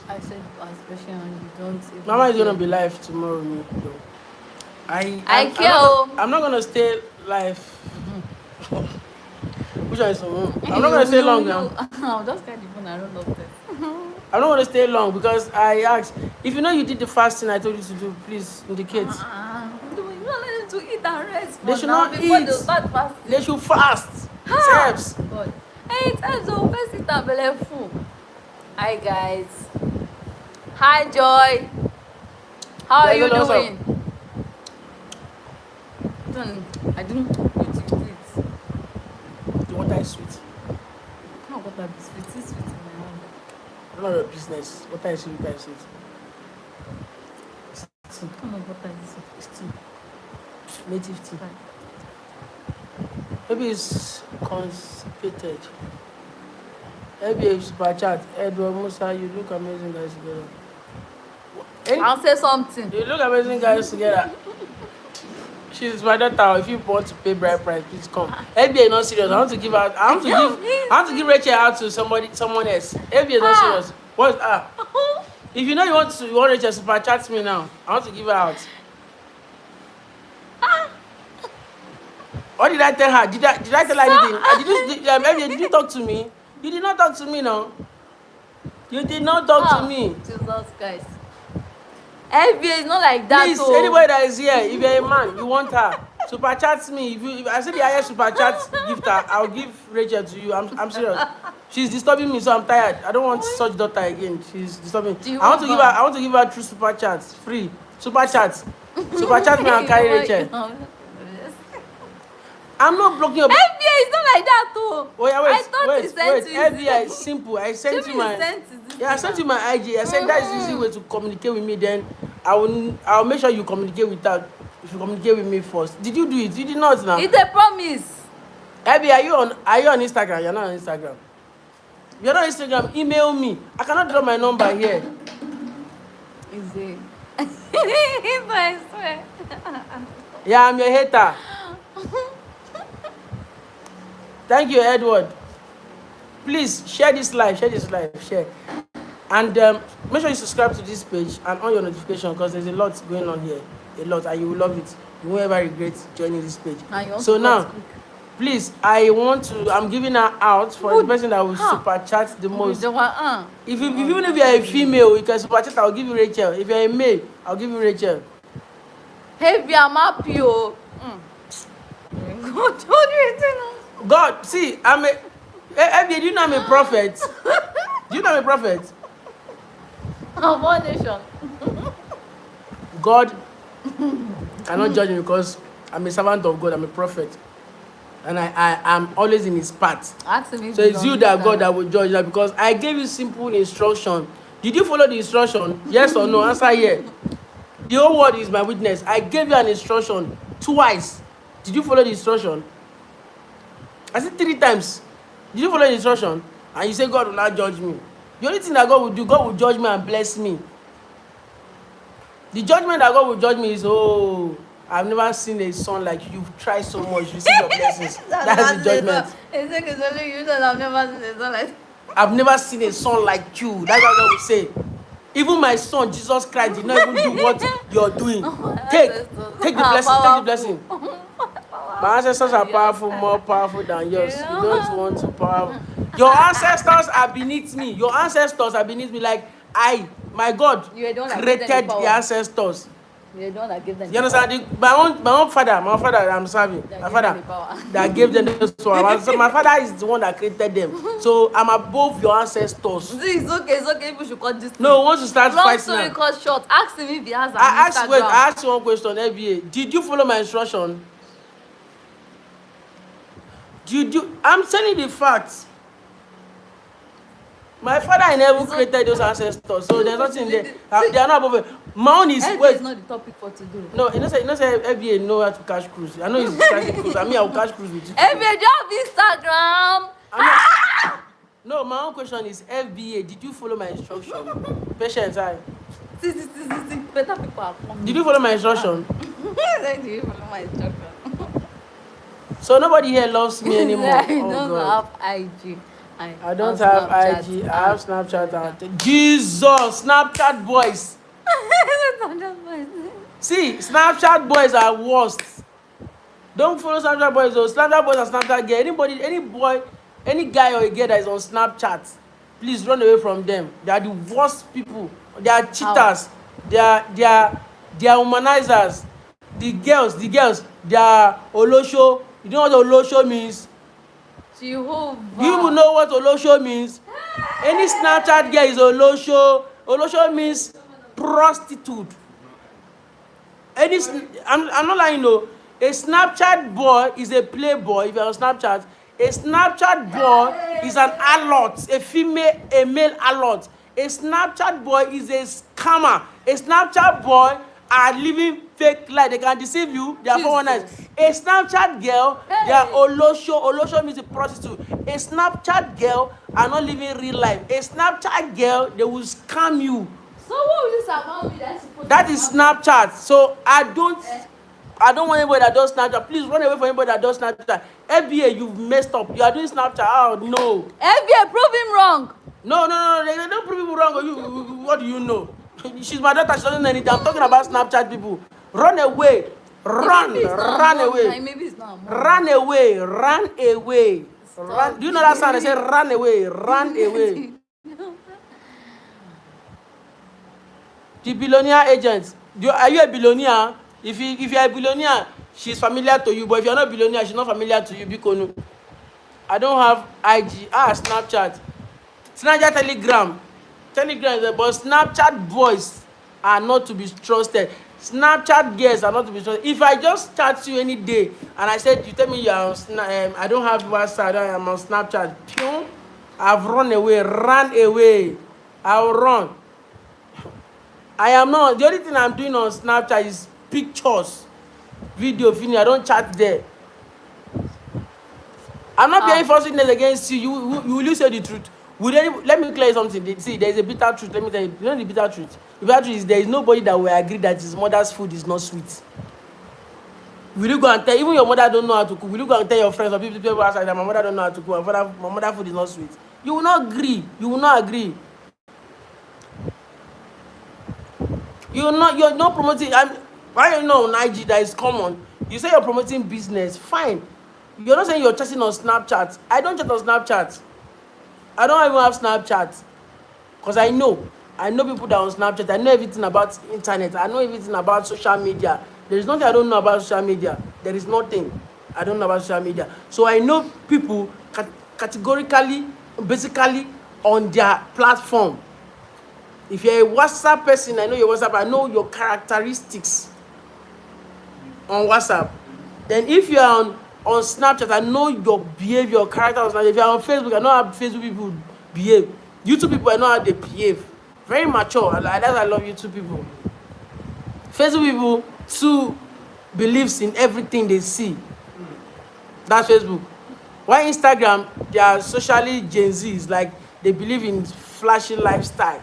I said, especially when you don't. Even Mama is gonna care. be live tomorrow. Me, though. I care. Oh. I'm not gonna stay live. Which one is for I'm not gonna stay long now. I'll just get the phone. I don't know this. I'm not gonna stay long because I asked. If you know you did the fasting I told you to do, please indicate. You don't let them to eat and rest. They should now not before eat. they start fasting. They should fast. It helps. God. Hey, it helps. Oh, first eat and belly full. Hi guys. Hi Joy. How are you doing? I didn't eat it. The water is sweet. No, water is sweet. It's sweet in my hand. None of your business. Water is sweet. Water is sweet. It's tea. No, water is sweet. It's tea. Native tea. Maybe it's constipated. Maybe it's super chat. Edward Musa, you look amazing guys together. I'll say something. You look amazing guys together. She's my daughter. If you want to pay bride price, please come. FBA is not serious. I want to give out. I want to give Rachel out to someone else. FBA is not serious. What? If you know you want Rachel, super chat me now. I want to give her out. What did I tell her? Did I tell her anything? Did you talk to me? You did not talk to me now. You did not talk to me. Jesus Christ. FBA is not like that. Please, anybody that is here, if you're a man, you want her, super chat me. If I say the highest super chat gift, I'll give Rachel to you. I'm serious. She's disturbing me, so I'm tired. I don't want such daughter again. She's disturbing me. I want to give her true super chats, free super chats. Super chat me and carry Rachel. I'm not blocking your. FBA is not like that too. Wait. FBI is simple. I sent you my. I sent you my IG. I said that is the easy way to communicate with me. Then I'll make sure you communicate with her. If you communicate with me first. Did you do it? You did not now. It's a promise. Abby, are you on Instagram? You're not on Instagram. You're not on Instagram. Email me. I cannot drop my number here. Is it? I swear. Yeah, I'm your hater. Thank you, Edward. Please share this live. Share. And make sure you subscribe to this page and on your notification because there's a lot going on here. A lot, and you will love it. You won't ever regret joining this page. So now, please, I'm giving her out for the person that will super chat the most. Even if you're a female, you can super chat, I'll give you Rachel. If you're a male, I'll give you Rachel. Hey, I'm happy. God, see, do you know I'm a prophet? Do you know I'm a prophet? Of one nation. God cannot judge me because I'm a servant of God. I'm a prophet. And I'm always in his path. So it's you that God that will judge that because I gave you simple instruction. Did you follow the instruction? Yes or no? Answer here. The whole world is my witness. I gave you an instruction twice. Did you follow the instruction? I said 3 times. Did you follow the instruction? And you say God will not judge me. The only thing that God will do, God will judge me and bless me. The judgment that God will judge me is, I've never seen a son like you. You've tried so much. Receive your blessings. That's the judgment. It's only you that I've never seen a son like. I've never seen a son like you. That's what God will say. Even my son, Jesus Christ, did not even do what you're doing. Take the blessing. Take the blessing. My ancestors are powerful, more powerful than yours. You don't want to power. Your ancestors are beneath me. Your ancestors are beneath me. Like my God created the ancestors. You don't like give them. You understand? My own father that I'm serving. My father that gave them those power. So my father is the one that created them. So I'm above your ancestors. It's okay. People should cut this. No, once you start long fighting. Story cut short. Ask him if he has an Instagram. I asked you one question, FBA. Did you follow my instruction? I'm telling you the facts. My father never created those ancestors, so there's nothing there. They are not above it. My own is FBA is not the topic for today. No, you know say FBA know how to catch cruise. I know he's catching cruise. I mean, I will catch cruise with you. FBA, do you have Instagram? No, my own question is FBA. Did you follow my instruction? Patience, I. See, better people are coming. Did you follow my instruction? Did you follow my instruction? So nobody here loves me anymore. I don't have IG. I don't have IG. I have Snapchat. Jesus, Snapchat boys. See, Snapchat boys are worst. Don't follow Snapchat boys though. Snapchat boys are Snapchat girl. Anybody, any boy, any guy or a girl that is on Snapchat, please run away from them. They are the worst people. They are cheaters. They are humanizers. The girls, they are Olosho. You know what Olosho means? Jehovah. You know what Olosho means? Any Snapchat girl is Olosho. Olosho means prostitute. I'm not lying, no. A Snapchat boy is a playboy. If you're on Snapchat, a Snapchat boy is an harlot, a male harlot. A Snapchat boy is a scammer. A Snapchat boy are living fake life. They can deceive you. They are 419. A Snapchat girl, they are Olosho. Olosho means a prostitute. A Snapchat girl are not living real life. A Snapchat girl, they will scam you. So what will you say about me? That is Snapchat. So I don't want anybody that does Snapchat. Please run away from anybody that does Snapchat. FBA, you've messed up. You are doing Snapchat. Oh no. FBA, prove him wrong. No. They don't prove people wrong. What do you know? She's my daughter. She doesn't know anything. I'm talking about Snapchat people. Run away. Run away. Maybe it's not. Run away. Do you know that sound? They say run away. The billionaire agent. Are you a billionaire? If you are a billionaire, she's familiar to you. But if you're not a billionaire, she's not familiar to you. Because I don't have IG. Snapchat. Snapchat Telegram is there, but Snapchat boys are not to be trusted. Snapchat girls are not to be trusted. If I just chat you any day and I said, you tell me you are on I don't have WhatsApp, I am on Snapchat. I've ran away. I'll run. I am not. The only thing I'm doing on Snapchat is pictures, video, finish. I don't chat there. I'm not being falseness against you. Will you say the truth? Let me clear something. See, there is a bitter truth. Let me tell you. You know the bitter truth? The bitter truth is there is nobody that will agree that his mother's food is not sweet. Will you go and tell, even your mother don't know how to cook, will you go and tell your friends or people outside that my mother don't know how to cook, my mother's food is not sweet? You will not agree. You're not promoting. Why you know on IG that is common? You say you're promoting business, fine. You're not saying you're chatting on Snapchat. I don't chat on Snapchat. I don't even have Snapchat. Because I know people that are on Snapchat. I know everything about internet. I know everything about social media. There is nothing I don't know about social media. There is nothing I don't know about social media. So I know people categorically, basically on their platform. If you're a WhatsApp person, I know your WhatsApp. I know your characteristics on WhatsApp. Then if you're on Snapchat, I know your behavior, your character on Snapchat. If you're on Facebook, I know how Facebook people behave. YouTube people, I know how they behave. Very mature. That's why I love YouTube people. Facebook people too believes in everything they see. That's Facebook. Why Instagram, they are socially Gen Zs, like they believe in flashy lifestyle.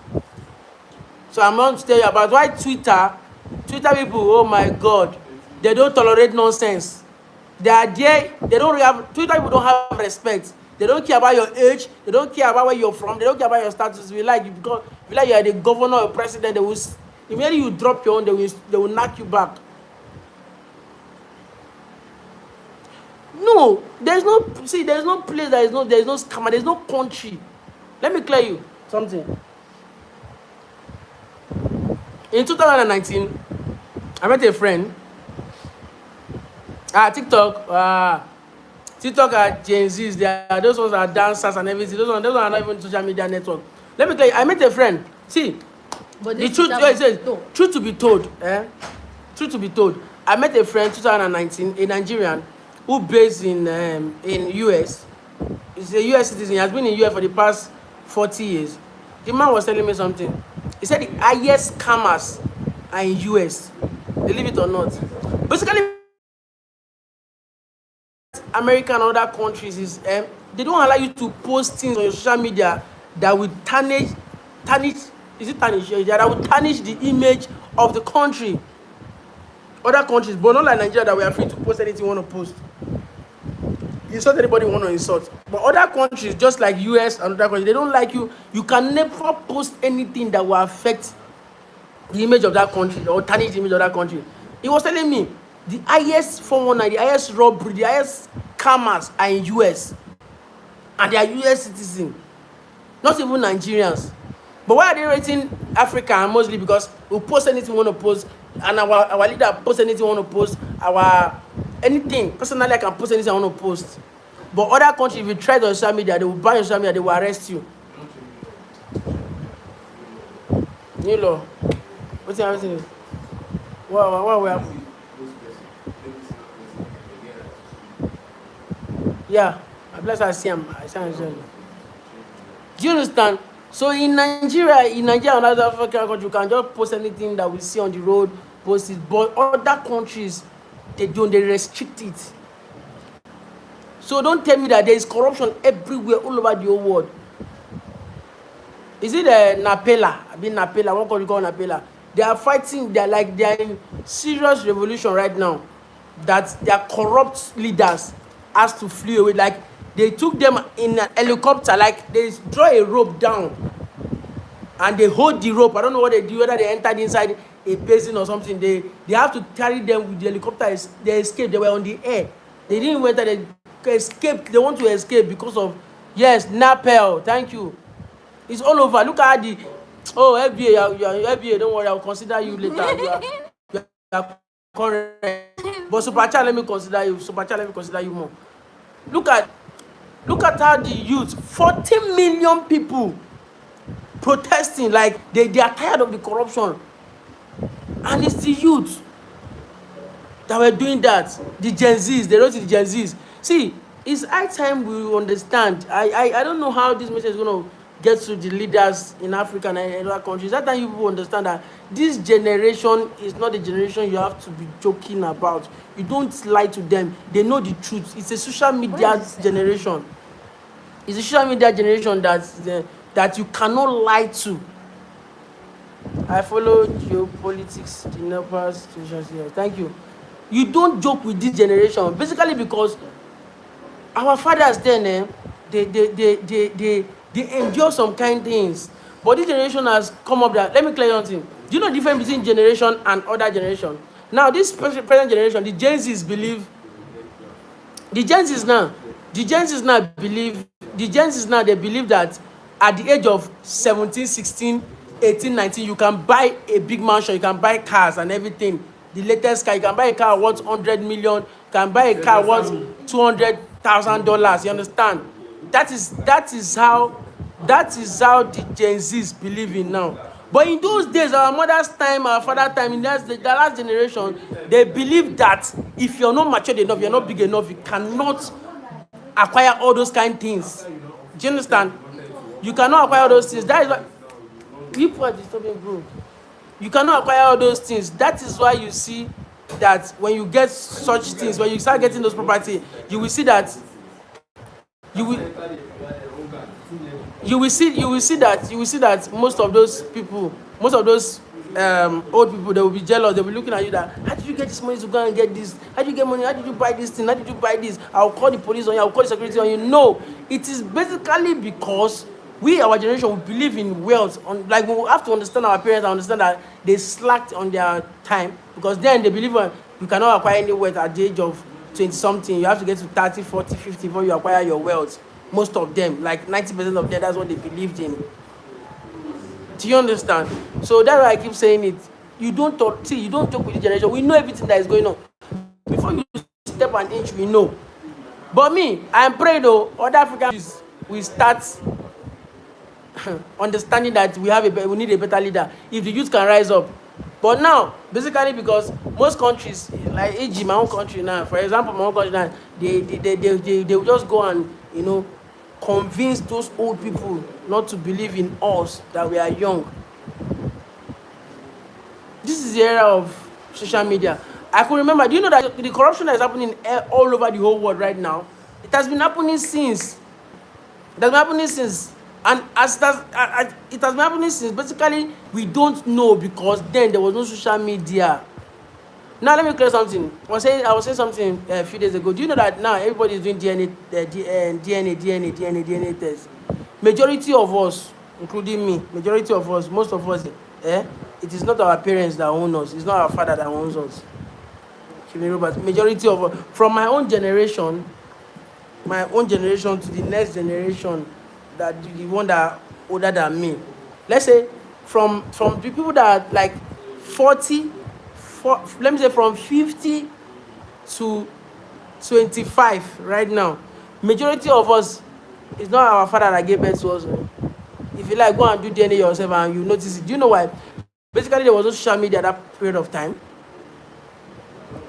So I'm going to tell you about why Twitter people, oh my God, they don't tolerate nonsense. They are there, Twitter people don't have respect. They don't care about your age, they don't care about where you're from, they don't care about your status. If you like you are the governor or president, they will, immediately you drop your own, they will knock you back. No, there's no place, there's no scammer, there's no country. Let me clear you something. In 2019, I met a friend. TikTok are Gen Zs. They are those ones that are dancers and everything. Those ones are not even social media network. Let me tell you, I met a friend. See, but the truth, it says, truth to be told, I met a friend 2019, a Nigerian, who based in US. He's a US citizen. He has been in US for the past 40 years. The man was telling me something. He said the highest scammers are in US. Believe it or not. Basically, America and other countries is they don't allow you to post things on your social media that will tarnish is it tarnish? Yeah, that will tarnish the image of the country. Other countries, but not like Nigeria that we are free to post anything you want to post. Insult anybody you want to insult. But other countries, just like US and other countries, they don't like you. You can never post anything that will affect the image of that country or tarnish the image of that country. He was telling me the highest 419, the highest robbery, the highest scammers are in US. And they are US citizens. Not even Nigerians. But why are they rating Africa? Mostly because we post anything we want to post, and our leader post anything we want to post, anything. Personally, I can post anything I want to post. But other countries, if you try on social media, they will ban your social media, they will arrest you. New law. What's happening? What will happen? Yeah, I bless I see him. Do you understand? So in Nigeria and other African countries, you can just post anything that we see on the road, post it. But other countries, they restrict it. So don't tell me that there is corruption everywhere, all over the whole world. Is it Napela? I mean Napela, what country called Napela? They are fighting, they are in serious revolution right now. That their corrupt leaders has to flee away. Like they took them in a helicopter, like they draw a rope down and they hold the rope. I don't know what they do, whether they entered inside a basin or something. They have to carry them with the helicopter. They escaped. They were on the air. They didn't enter. They escaped. They want to escape because of Napel. Thank you. It's all over. Look at the FBA. FBA. Don't worry. I'll consider you later. You are correct. But Super Chat, let me consider you. Super Chat, let me consider you more. Look at how the youth, 40 million people protesting, like they are tired of the corruption. And it's the youth that were doing that. The Gen Zs, they wrote it, the Gen Zs. See, it's high time we understand. I don't know how this message is going to get to the leaders in Africa and in other countries. That time you will understand that this generation is not the generation you have to be joking about. You don't lie to them. They know the truth. It's a social media generation. It's a social media generation that you cannot lie to. I follow geopolitics, the Nepal situation here. Thank you. You don't joke with this generation. Basically because our fathers then, they endure some kind things. But this generation has come up that, let me clear something. Do you know the difference between generation and other generation? Now, this present generation, the Gen Zs believe, they believe that at the age of 17, 16, 18, 19, you can buy a big mansion, you can buy cars and everything. The latest car, you can buy a car worth 100 million, you can buy a car worth $200,000. You understand? That is how the Gen Zs believe in now. But in those days, our mother's time, our father's time, in the last generation, they believe that if you're not matured enough, you're not big enough, you cannot acquire all those kind of things. Do you understand? You cannot acquire all those things. That is why people are disturbing, bro. You cannot acquire all those things. That is why you see that when you get such things, when you start getting those property, you will see that you will see that most of those people, most of those old people, they will be jealous. They will be looking at you that, how did you get this money to go and get this? How did you get money? How did you buy this thing? How did you buy this? I'll call the police on you. I'll call the security on you. No, it is basically because we, our generation, we believe in wealth. Like we have to understand our parents and understand that they slacked on their time, because then they believe you cannot acquire any wealth at the age of 20 something. You have to get to 30, 40, 50 before you acquire your wealth. Most of them, like 90% of them, that's what they believed in. Do you understand? So that's why I keep saying it. You don't talk with the generation. We know everything that is going on. Before you step an inch, we know. But me, I'm praying though, other Africans will start understanding that we need a better leader if the youth can rise up. But now, basically, because most countries, like Egypt, my own country now, for example, my own country now, they will just go and convince those old people not to believe in us, that we are young. This is the era of social media. I could remember, do you know that the corruption that is happening all over the whole world right now? It has been happening since. It has been happening since. And it has been happening since, basically, we don't know because then there was no social media. Now, let me clear something. I was saying something a few days ago. Do you know that now everybody is doing DNA test? Majority of us, including me, majority of us, most of us, it is not our parents that own us. It's not our father that owns us. Majority of us, from my own generation to the next generation, that the one that are older than me. Let's say from the people that are like 40, let me say from 50 to 25 right now. Majority of us, it's not our father that gave birth to us. If you like, go and do DNA yourself and you notice it. Do you know why? Basically, there was no social media at that period of time.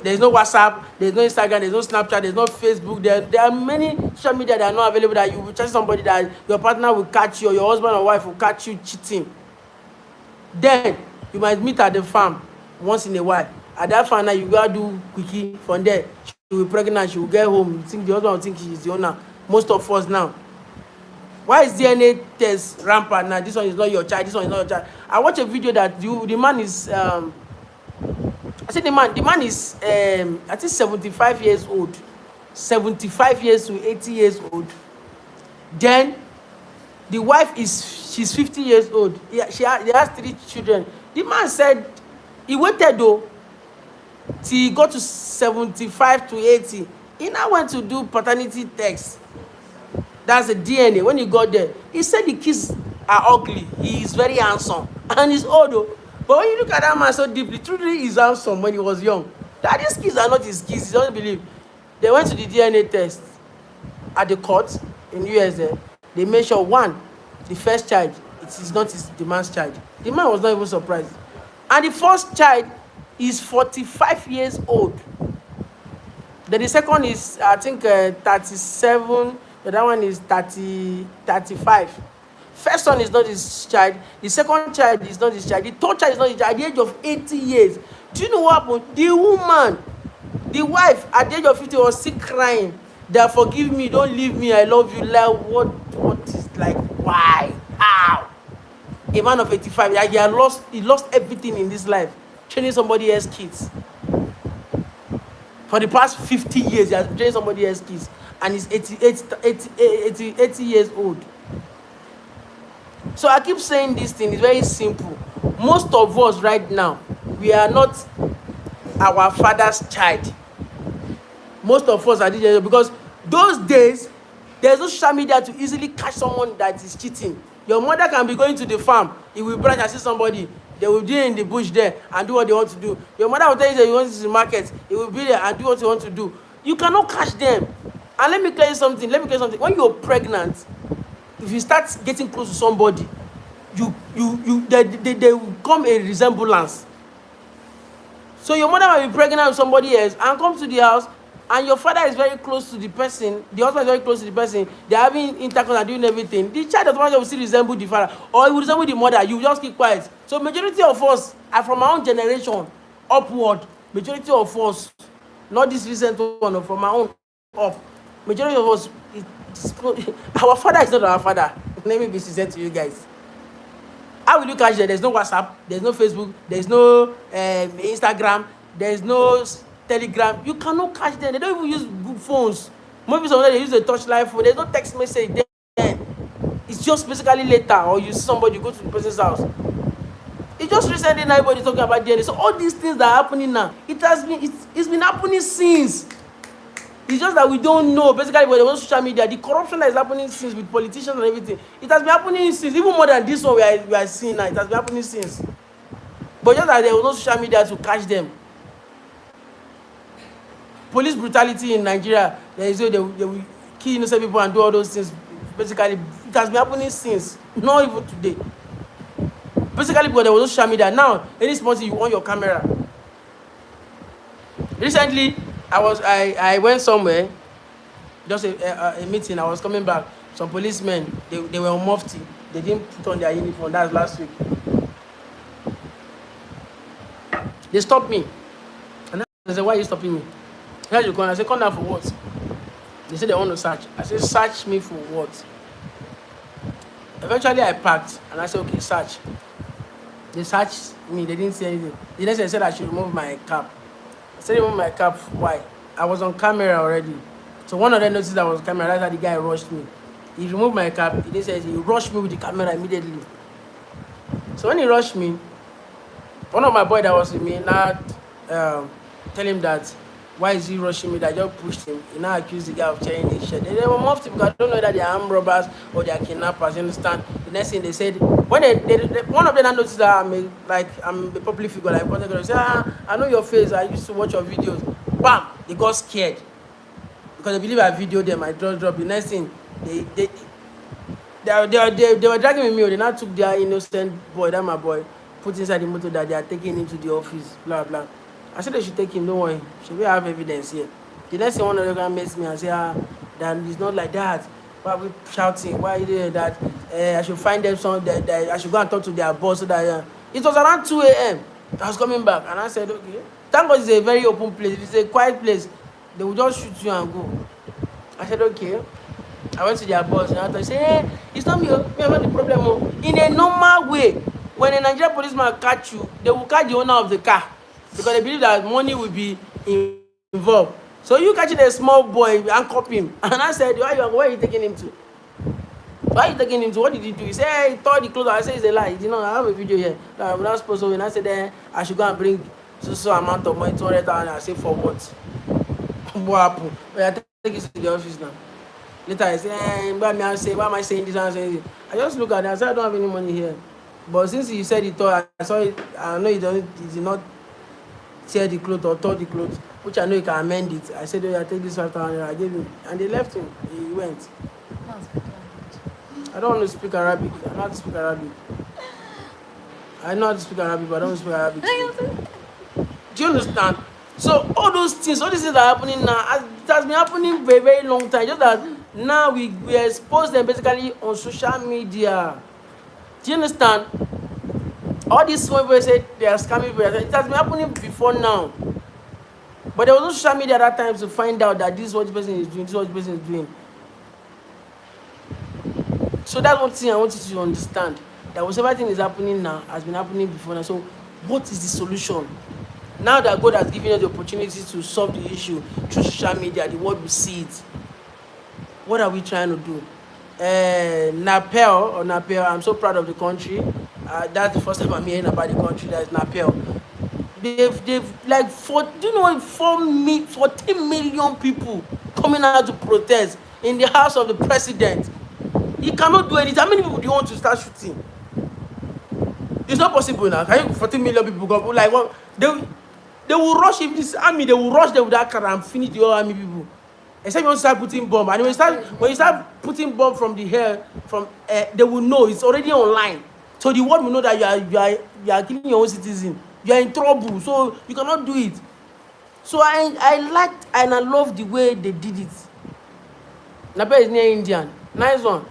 There's no WhatsApp, there's no Instagram, there's no Snapchat, there's no Facebook. There are many social media that are not available, that you will chat somebody that your partner will catch you, or your husband or wife will catch you cheating. Then you might meet at the farm once in a while. At that farm now, you gotta do quickie from there. She will be pregnant, she will get home. You think the husband will think she's the owner. Most of us now. Why is DNA test rampant now? This one is not your child, this one is not your child. I watched a video that the man is I said the man is I think 75 years old. 75 years to 80 years old. Then the wife she's 50 years old. They has 3 children. The man said he waited though till he got to 75 to 80. He now went to do paternity test. That's the DNA. When he got there, he said the kids are ugly. He is very handsome. And he's old though. But when you look at that man so deeply, truly he's handsome when he was young. That these kids are not his kids. He doesn't believe. They went to the DNA test at the court in USA. They made sure, one, the first child, it is not the man's child. The man was not even surprised. And the first child is 45 years old. Then the second is, I think, 37. The other one is 35. First son is not his child. The second child is not his child. The third child is not his child. At the age of 80 years. Do you know what happened? The woman, the wife, at the age of 50 was still crying. That forgive me, don't leave me, I love you. Like, what is, like, why? How? A man of 85, like, he lost everything in this life. Training somebody else's kids. For the past 50 years, he has been training somebody else's kids. And he's 80 years old. So I keep saying this thing, it's very simple. Most of us right now, we are not our father's child. Most of us are this, because those days, there's no social media to easily catch someone that is cheating. Your mother can be going to the farm, he will branch and see somebody, they will be in the bush there and do what they want to do. Your mother will tell you that you want to the market, he will be there and do what you want to do. You cannot catch them. And let me tell you something. When you're pregnant, if you start getting close to somebody, they will come a resemblance. So your mother might be pregnant with somebody else and come to the house, and your father is very close to the person, the husband is very close to the person, they're having intercourse and doing everything. The child automatically will still resemble the father, or it will resemble the mother. You just keep quiet. So majority of us are from our own generation upward. Majority of us, not this recent one, from our own up. Majority of us, our father is not our father. Let me be sincere to you guys. How will you catch them? There's no WhatsApp, there's no Facebook, there's no Instagram, there's no Telegram. You cannot catch them. They don't even use good phones. Maybe sometimes they use a touchlight phone. There's no text message there. It's just basically later, or you see somebody, you go to the person's house. It's just recently now everybody's talking about DNA. So all these things that are happening now, it's been happening since. It's just that we don't know. Basically, when there was social media, the corruption that is happening since with politicians and everything, it has been happening since. Even more than this one we are seeing now, it has been happening since. But just that there was no social media to catch them. Police brutality in Nigeria, they will kill innocent people and do all those things. Basically, it has been happening since. Not even today. Basically, because there was no social media. Now, any sponsor, you want your camera. Recently, I went somewhere, just a meeting. I was coming back. Some policemen, they were on mufti. They didn't put on their uniform. That's last week. They stopped me. And I said, why are you stopping me? I said, come down for what? They said they want to search. I said, search me for what? Eventually, I packed. And I said, okay, search. They searched me. They didn't see anything. The next day, they said I should remove my cap. I said, remove my cap. Why? I was on camera already. So one of them noticed that I was on camera. That's how the guy rushed me. He removed my cap. He said he rushed me with the camera immediately. So when he rushed me, one of my boys that was with me now tell him that why is he rushing me? That I just pushed him. He now accused the guy of tearing his shirt. They were mufti because I don't know that they are armed robbers or they are kidnappers. You understand? The next thing they said, when one of them noticed that I'm a public figure, like they say, I know your face. I used to watch your videos. Bam! They got scared because they believe I videoed them. I just dropped. The next thing they were dragging with me. They now took their innocent boy, that my boy, put inside the motor that they are taking him to the office. Blah blah. I said they should take him, don't worry. Should we have evidence here? The next thing one of them gonna mess me and say, that it's not like that. Why are we shouting? Why are you doing that? I should find them some that I should go and talk to their boss so that it was around 2 a.m. I was coming back and I said, okay. Thank God it's a very open place. If it's a quiet place, they will just shoot you and go. I said, okay. I went to their boss and I said, hey, it's not me, me have the problem. In a normal way, when a Nigerian policeman catch you, they will catch the owner of the car. Because they believe that money will be involved. So you catching a small boy and cop him. And I said, where are you taking him to? Why are you taking him to? What did he do? He said, hey, he tore the clothes. I said, it's a lie. You know, I have a video here. I'm not supposed to. And I said, I should go and bring so amount of money, 200,000. I said, for what? What happened? I take it to the office now. Later I say, why am I saying this and saying this? I just look at it. I said, I don't have any money here. But since you said he tore, I saw it. I know he did not tear the clothes or tore the clothes, which I know he can amend it. I said, I take this 5,000. I gave him, and they left him. He went. I don't want to speak Arabic. I know how to speak Arabic. I know how to speak Arabic, but I don't speak Arabic. Do you understand? So all those things, all these things are happening now. It has been happening for a very long time. Just that now we expose them basically on social media. Do you understand? All these people say they are scamming people. It has been happening before now. But there was no social media at that time to find out that this is what the person is doing, this is what the person is doing. So that's one thing I want you to understand. That whatever thing is happening now has been happening before now. So what is the solution? Now that God has given us the opportunity to solve the issue through social media, the world will see it. What are we trying to do? Napel, I'm so proud of the country. That's the first time I'm hearing about the country that is Napel. They've like 14 million people coming out to protest in the house of the president. He cannot do anything. How many people do you want to start shooting? It's not possible now. Can you 14 million people go like what? They will rush if this army. They will rush them with that car and finish the whole army people. Except you want to start putting bomb, and when you start putting bomb from the air, they will know it's already online. So the world will know that you are killing your own citizen. You are in trouble, so you cannot do it. So I liked and I love the way they did it. Napel is near Indian. Nice one.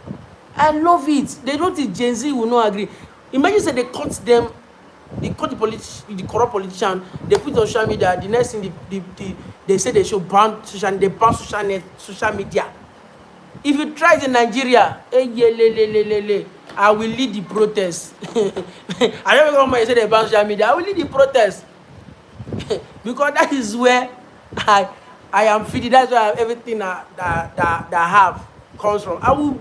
I love it. They don't think Gen Z will not agree. Imagine say they caught them, they caught the corrupt politician, they put on social media. The next thing they say they should ban social media. If you try it in Nigeria, I will lead the protest. I don't know why you say they ban social media. I will lead the protest. Because that is where I am feeding. That's where everything that I have comes from. I will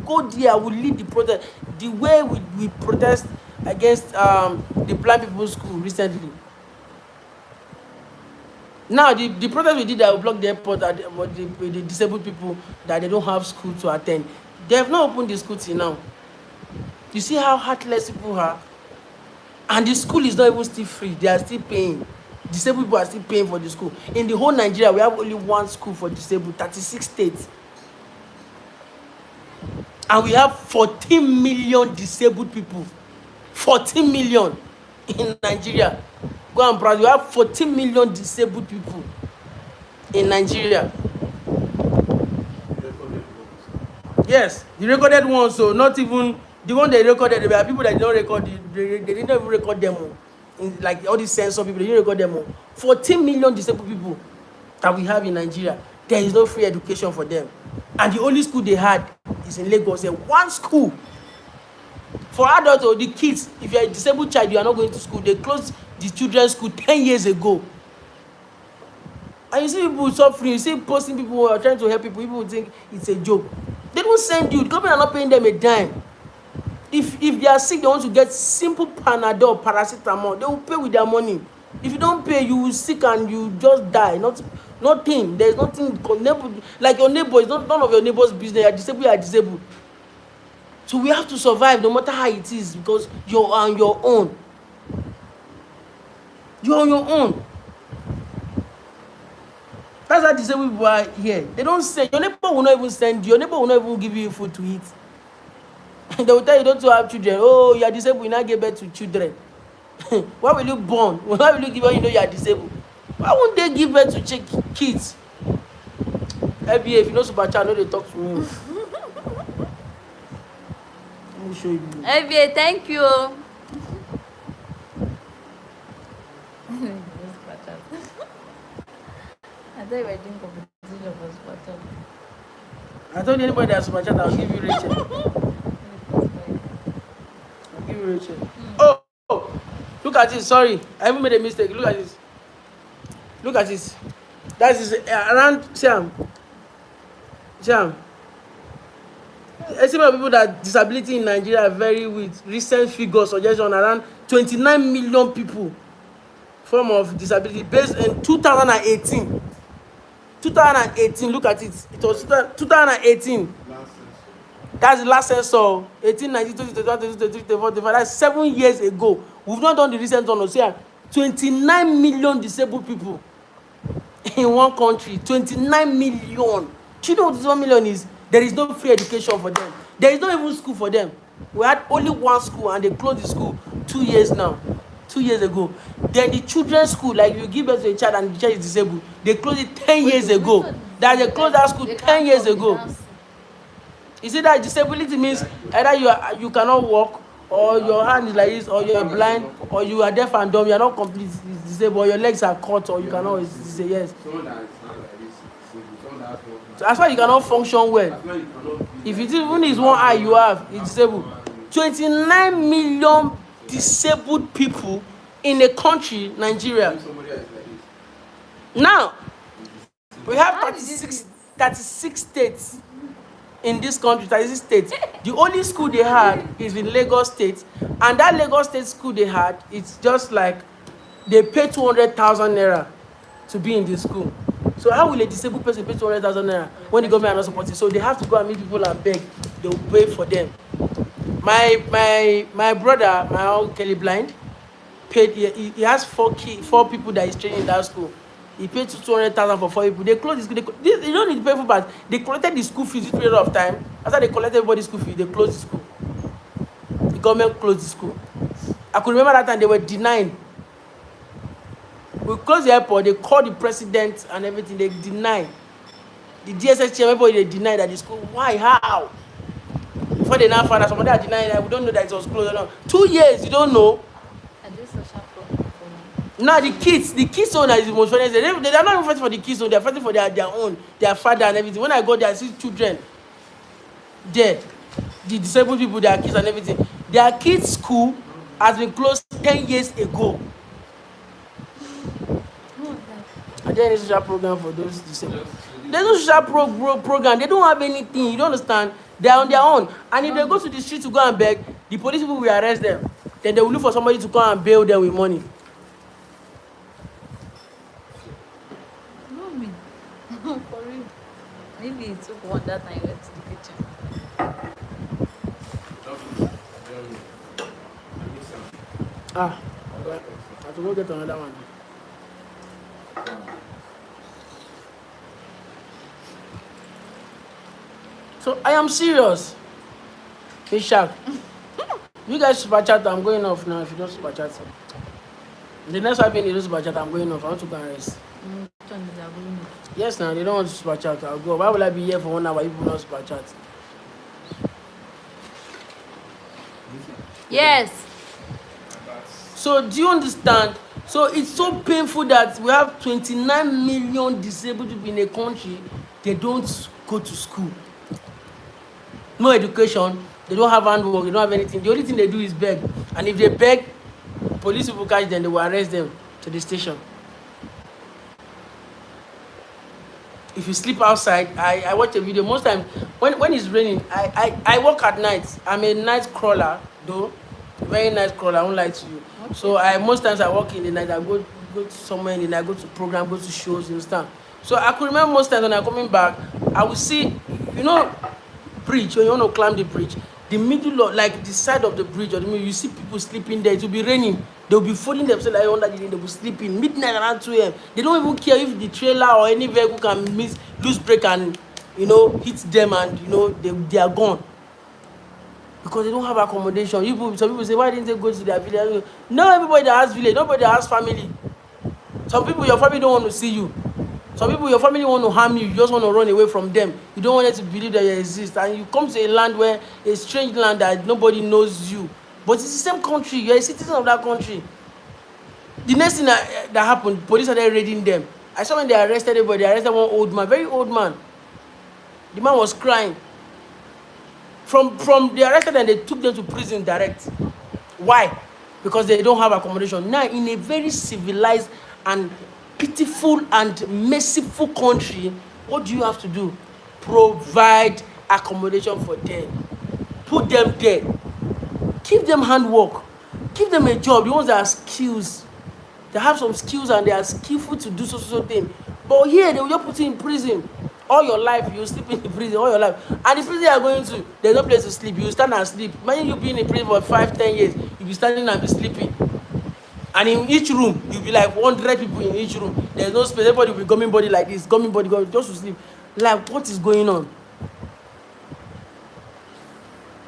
go there. I will lead the protest. The way we protest against the Blind People's School recently. Now the protest we did that will block the airport with the disabled people that they don't have school to attend. They have not opened the school till now. You see how heartless people are? And the school is not even still free. They are still paying. Disabled people are still paying for the school. In the whole Nigeria, we have only one school for disabled, 36 states. And we have 14 million disabled people. 14 million in Nigeria. Go and browse. We have 14 million disabled people in Nigeria. Yes, the recorded one. So not even the one they recorded. There are people that don't record. They didn't even record them. In, like all these censor people, they didn't record them. 14 million disabled people that we have in Nigeria. There is no free education for them, and the only school they had is in Lagos. One school for adults or the kids. If you are a disabled child, you are not going to school. They closed the children's school 10 years ago. And you see people suffering, you see posting people who are trying to help people, people think it's a joke. They don't send you, the government are not paying them a dime. If they are sick, they want to get simple Panadol, paracetamol, they will pay with their money. If you don't pay, you will sick and you just die. Nothing. There is nothing, like your neighbor, it's none of your neighbor's business. You are disabled. So we have to survive no matter how it is because you're on your own. You're on your own. That's why disabled people are here. They don't say, your neighbor will not even send you, your neighbor will not even give you food to eat. They will tell you don't have children. Oh, you are disabled, you now give birth to children. Why will you born? Why will you give when you know you are disabled? Why won't they give birth to kids? FBA, if you know super chat, I know they talk to me. Let me show you. FBA, thank you. I thought you were doing competition for super chat. I told anybody that super chat, I'll give you Rachel. I'll give you Rachel. Oh, look at this. Sorry, I even made a mistake. Look at this. Look at this. That is around Sam. Estimate of people that disability in Nigeria vary with recent figures suggestion around 29 million people form of disability based in 2018. 2018, look at it. It was 2018. That's the last census. 18, 19, 20, 21, 22, 23, 24, 25. That's 7 years ago. We've not done the recent one. So 29 million disabled people in one country. 29 million. Do you know what this 1 million is? There is no free education for them. There is not even school for them. We had only one school and they closed the school 2 years now. 2 years ago. Then the children's school, like you give birth to a child and the child is disabled, they closed it 10 years ago. That they closed that school 10 years ago. You see that disability means either you cannot walk, or your hand is like this, or you are blind, or you are deaf and dumb, you are not completely disabled, or your legs are cut, or you cannot say yes. So that's why you cannot function well. If it even is one eye you have, it's disabled. 29 million disabled people in a country, Nigeria. Now, we have 36 states in this country, 36 states. The only school they had is in Lagos State, and that Lagos State school they had, it's just like they pay 200,000 naira to be in the school. So how will a disabled person pay 200,000 naira when the government are not supporting? So they have to go and meet people and beg. They will pay for them. My brother, my uncle Kelly Blind, paid. He has four people that is training in that school. He paid 200,000 for 4 people. They closed the school. They don't need to pay for part. They collected the school fees this period of time. After they collected everybody's school fees, they closed the school. The government closed the school. I could remember that time they were denying. We closed the airport. They called the president and everything. They denied. The DSS chair, everybody they denied that the school. Why? How? Before they now found out somebody had denied that we don't know that it was closed or not. 2 years, you don't know. And this social problem for Now the kids own is the most funny. They are not even fighting for the kids own. They are fighting for their own, their father and everything. When I go there, I see children there, the disabled people, their kids and everything. Their kids' school has been closed 10 years ago. Are there any social program for those disabled? There's no social program. They don't have anything. You don't understand? They are on their own. And if they go to the street to go and beg, the police people will arrest them. Then they will look for somebody to come and bail them with money. no me. For real. Maybe it took one that time I went to the kitchen. I have to go get another one. So I am serious. Hey Shark. You guys super chat, I'm going off now if you don't super chat. The next 5 minutes you don't super chat, I'm going off. I want to go and rest. Yes, now they don't want to super chat. I'll go. Why will I be here for 1 hour if people don't super chat? Yes. So do you understand? So it's so painful that we have 29 million disabled people in a country. They don't go to school. No education. They don't have handwork. They don't have anything. The only thing they do is beg. And if they beg, police people catch them. They will arrest them to the station. If you sleep outside, I watch a video. Most times, when it's raining, I work at night. I'm a night crawler, though. Very night crawler, I won't lie to you. Okay. So most times I work in the night. I go to somewhere in the night, go to program, go to shows, you understand? So I could remember most times when I'm coming back, I would see, bridge, when you want to climb the bridge, the middle of, like the side of the bridge or the middle, you see people sleeping there. It will be raining. They'll be folding themselves like under the rain. They'll be sleeping midnight around 2 a.m. They don't even care if the trailer or any vehicle can lose brake and hit them, and they are gone because they don't have accommodation. Some people say, why didn't they go to their village? No, everybody that has village, nobody that has family. Some people, your family don't want to see you. Some people, your family want to harm you. You just want to run away from them. You don't want them to believe that you exist. And you come to a land where, a strange land that nobody knows you. But it's the same country. You're a citizen of that country. The next thing that happened, police started raiding them. I saw when they arrested everybody. They arrested one old man, very old man. The man was crying. From they arrested and they took them to prison direct. Why? Because they don't have accommodation. Now, in a very civilized and pitiful and merciful country, what do you have to do? Provide accommodation for them. Put them there. Give them handwork. Give them a job. The ones that have skills. They have some skills and they are skillful to do so thing. But here, they will just put you in prison. All your life, you sleep in the prison all your life. And the prison you are going to, there's no place to sleep. You stand and sleep. Imagine you being in prison for 5-10 years. You'll be standing and be sleeping. And in each room, you'll be like 100 people in each room. There's no space. Everybody will be gumming body like this. Gumming body, just to sleep. Like, what is going on?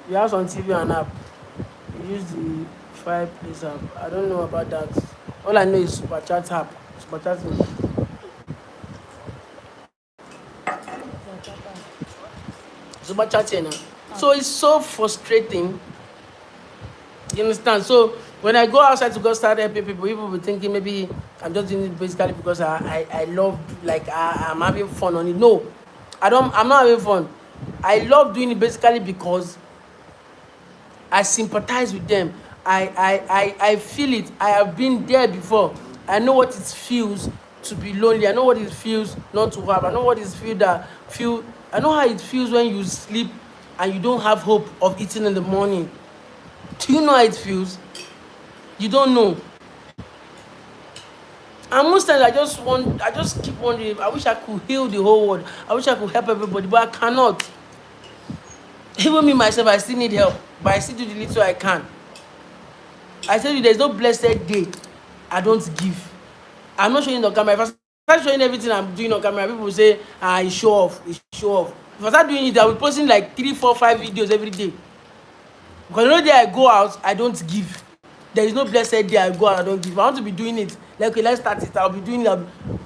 You have some TV and app. You use the fireplace app. I don't know about that. All I know is Super Chat app. Super Chat. Super chatting. So it's so frustrating. You understand? So when I go outside to go start helping people will be thinking maybe I'm just doing it basically because I love, like I'm having fun on it. No, I'm not having fun. I love doing it basically because I sympathize with them. I feel it. I have been there before. I know what it feels to be lonely. I know what it feels not to have. I know what it feels I know how it feels when you sleep and you don't have hope of eating in the morning. Do you know how it feels? You don't know. And most times I just keep wondering, I wish I could heal the whole world. I wish I could help everybody, but I cannot. Even me myself, I still need help, but I still do the little I can. I tell you, there's no blessed day I don't give. I'm not showing the camera. If I start showing everything I'm doing on camera, people will say, it's show off, it's show off. If I start doing it, I will be posting like 3, 4, 5 videos every day. Because no day I go out, I don't give. There is no blessed day I go out, I don't give. I want to be doing it. Like, okay, let's start it. I'll be doing it.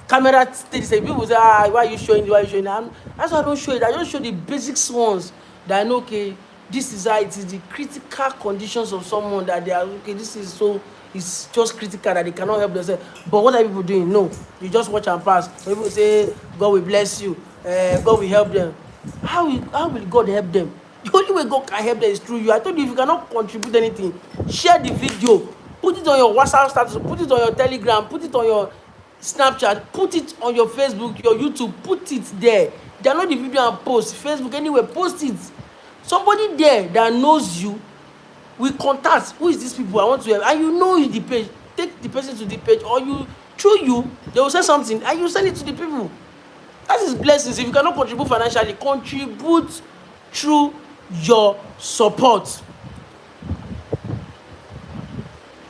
Camera steady. People say, why are you showing it? Why are you showing it? That's why I don't show it. I just show the basics ones that I know, okay, this is how it is, the critical conditions of someone that they are, okay, this is so, it's just critical that they cannot help themselves. But what are people doing? No, you just watch and pass. People say, God will bless you, God will help them. How will God help them? The only way God can help them is through you. I told you, if you cannot contribute anything, share the video, put it on your WhatsApp status, put it on your Telegram, put it on your Snapchat, put it on your Facebook, your YouTube, put it there. Download the video and post. Facebook, anywhere, post it. Somebody there that knows you will contact, who is these people I want to help, and you know the page. Take the person to the page, or through you, they will say something and you send it to the people. That is blessings. If you cannot contribute financially, contribute through your support.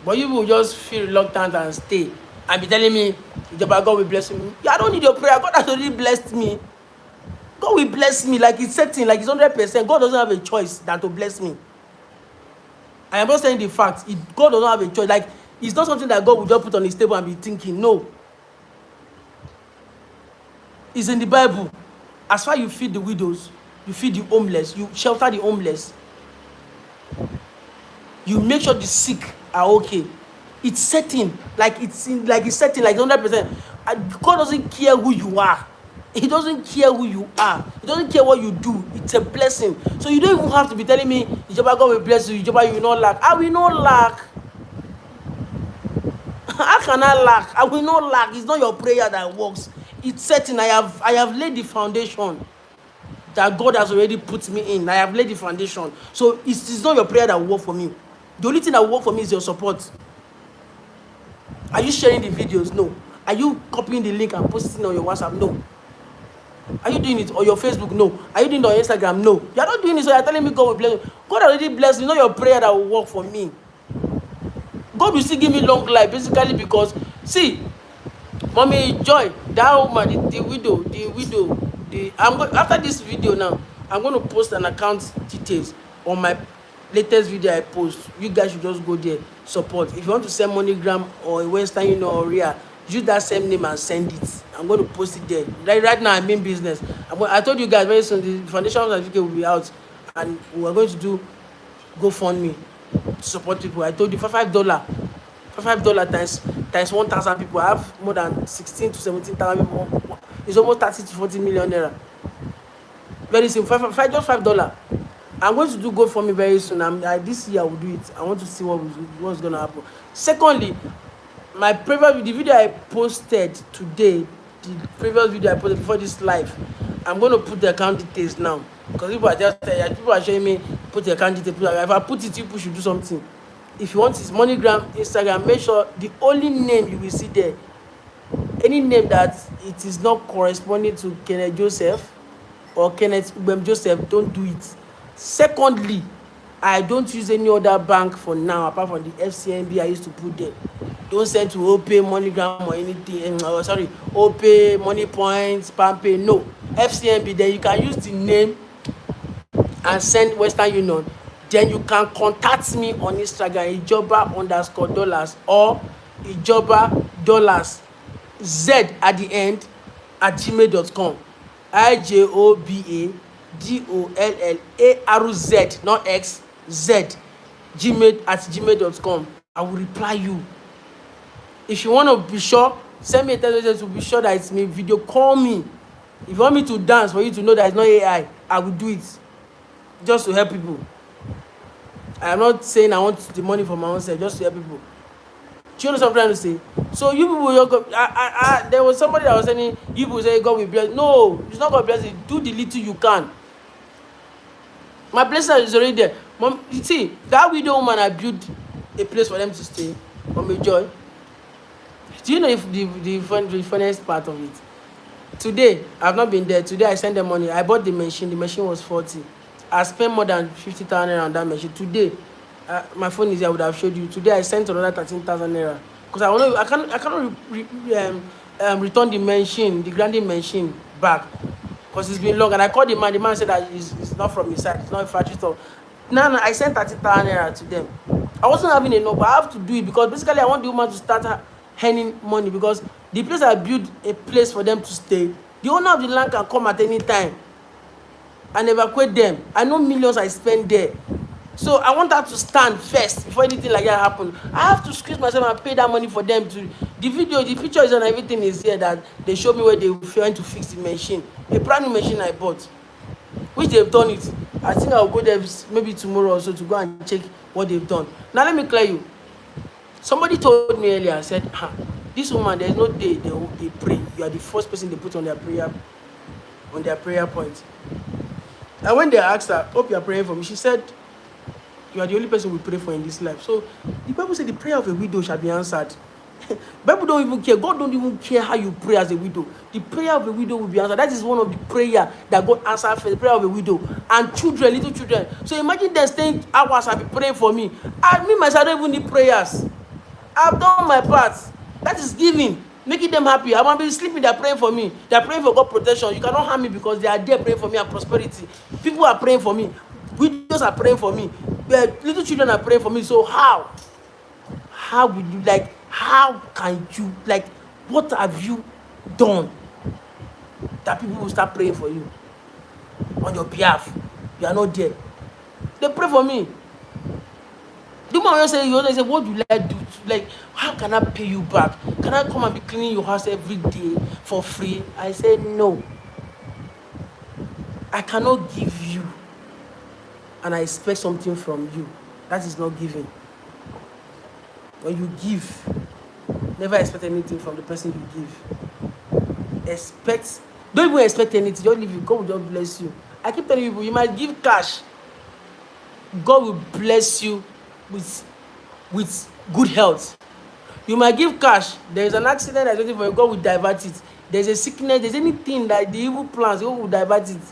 But you will just feel reluctant and stay and be telling me, God will bless me. I don't need your prayer. God has already blessed me. God will bless me like it's certain, like it's 100%. God doesn't have a choice than to bless me. I am not saying the fact. God doesn't have a choice. Like, it's not something that God will just put on his table and be thinking. No. It's in the Bible. As far as you feed the widows, you feed the homeless, you shelter the homeless. You make sure the sick are okay. It's certain, like it's certain, like 100%. God doesn't care who you are. He doesn't care who you are. He doesn't care what you do. It's a blessing. So you don't even have to be telling me, Ijoba, God will bless you. Ijoba, you will not lack. I will not lack. How can I lack? I will not lack. It's not your prayer that works. It's certain. I have laid the foundation that God has already put me in. I have laid the foundation. So it's not your prayer that will work for me. The only thing that will work for me is your support. Are you sharing the videos? No. Are you copying the link and posting it on your WhatsApp? No. Are you doing it on your Facebook? No. Are you doing it on Instagram? No. You are not doing it, so you are telling me God will bless you. God already blessed you. It's not your prayer that will work for me. God will still give me long life, basically, because, see, Mommy Joy, that woman, the widow, after this video now, I'm going to post an account details on my latest video I post. You guys should just go there, support. If you want to send MoneyGram or Western Union or RIA, use that same name and send it. I'm going to post it there. Right now, I'm in business. I told you guys very soon, the foundation certificate will be out, and we're going to do GoFundMe to support people. I told you, for $5 times 1,000 people. I have more than 16 to 17,000 people. It's almost 30 to 40 million naira. Very simple. Just $5. I'm going to do GoFundMe very soon. This year I will do it. I want to see what's going to happen. Secondly, the video I posted today, the previous video I posted before this live, I'm going to put the account details now, because people are showing me put the account details. If I put it, people should do something. If you want his MoneyGram, Instagram, make sure the only name you will see there, any name that it is not corresponding to Kenneth Joseph or Kenneth Ubem Joseph, don't do it. Secondly, I don't use any other bank for now apart from the FCMB I used to put there. Don't send to OPay, MoneyGram or anything. OPay, Money Points, PalmPay. No, FCMB. Then you can use the name and send Western Union. Then you can contact me on Instagram, Ijoba_dollars or Ijoba dollars Z at the end at gmail.com. IJOBADOLLARZ, not X, Z, gmail@gmail.com. I will reply you. If you want to be sure, send me a text message to be sure that it's me. Video call me. If you want me to dance for you to know that it's not AI, I will do it just to help people. I am not saying I want the money for my own self, just to help people. Do you know what I'm trying to say? So you people, there was somebody that was saying, you people say God will bless. No, it's not God bless you. Do the little you can. My blessing is already there. Mom, you see, that widow woman, I built a place for them to stay. Mommy Joy. Do you know if the funniest part of it? Today, I've not been there. Today, I sent them money. I bought the machine. The machine was 40. I spent more than 50,000 naira on that machine. Today, my phone is here. I would have showed you. Today, I sent another 13,000 naira because I cannot return the machine, the grinding machine back, because it's been long. And I called the man. The man said that it's not from his side. It's not a factory store. No, I sent 30,000 naira to them. I wasn't having enough, but I have to do it because basically I want the woman to start earning money, because the place I built a place for them to stay. The owner of the land can come at any time and evacuate them. I know millions I spend there. So I want her to stand first before anything like that happens. I have to squeeze myself and pay that money for them to. The pictures and everything is here that they show me where they went to fix the machine. A brand new machine I bought, which they've done it. I think I'll go there maybe tomorrow or so to go and check what they've done. Now let me clear you. Somebody told me earlier, I said, this woman, there's no day they pray. You are the first person they put on their prayer point. And when they asked her, hope you are praying for me, she said, you are the only person we pray for in this life. So the Bible said the prayer of a widow shall be answered. Bible don't even care. God don't even care how you pray as a widow. The prayer of a widow will be answered. That is one of the prayer that God answered first, the prayer of a widow. And children, little children. So imagine them staying hours and be praying for me. I myself don't even need prayers. I've done my part. That is giving, making them happy. I want to be sleeping, they're praying for me. They're praying for God protection. You cannot harm me because they are there praying for me and prosperity. People are praying for me. Widows are praying for me. Little children are praying for me. So how? How will you, how can you, what have you done that people will start praying for you on your behalf? You are not there. They pray for me. The man always say, what do I do? Like, how can I pay you back? Can I come and be cleaning your house every day for free? I said, no. I cannot give you and I expect something from you. That is not giving. When you give, never expect anything from the person you give. Don't even expect anything. Just leave it. God will just bless you. I keep telling people, you might give cash. God will bless you with good health. You might give cash. There is an accident that's waiting for you. God will divert it. There's a sickness. There's anything that the evil plans. God will divert it.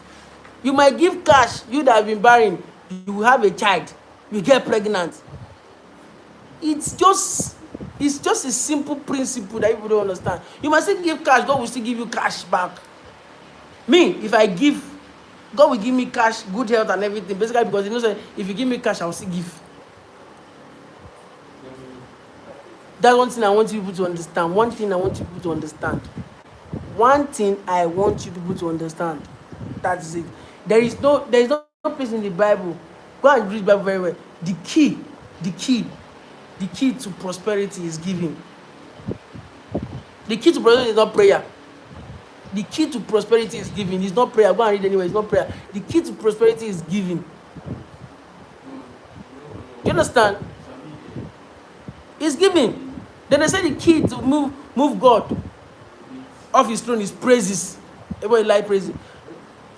You might give cash. You that have been barren, you will have a child. You get pregnant. It's just a simple principle that people don't understand. You must still give cash. God will still give you cash back. Me, if I give, God will give me cash, good health and everything. Basically, because He knows that if you give me cash, I will still give. That's one thing I want you people to understand. One thing I want you people to understand. That is it. There is no place in the Bible. Go and read the Bible very well. The key to prosperity is giving. The key to prosperity is not prayer. The key to prosperity is giving. It's not prayer. Go and read anyway. It's not prayer. The key to prosperity is giving. You understand? It's giving. Then they say the key to move God off His throne is praises. Everybody like praises.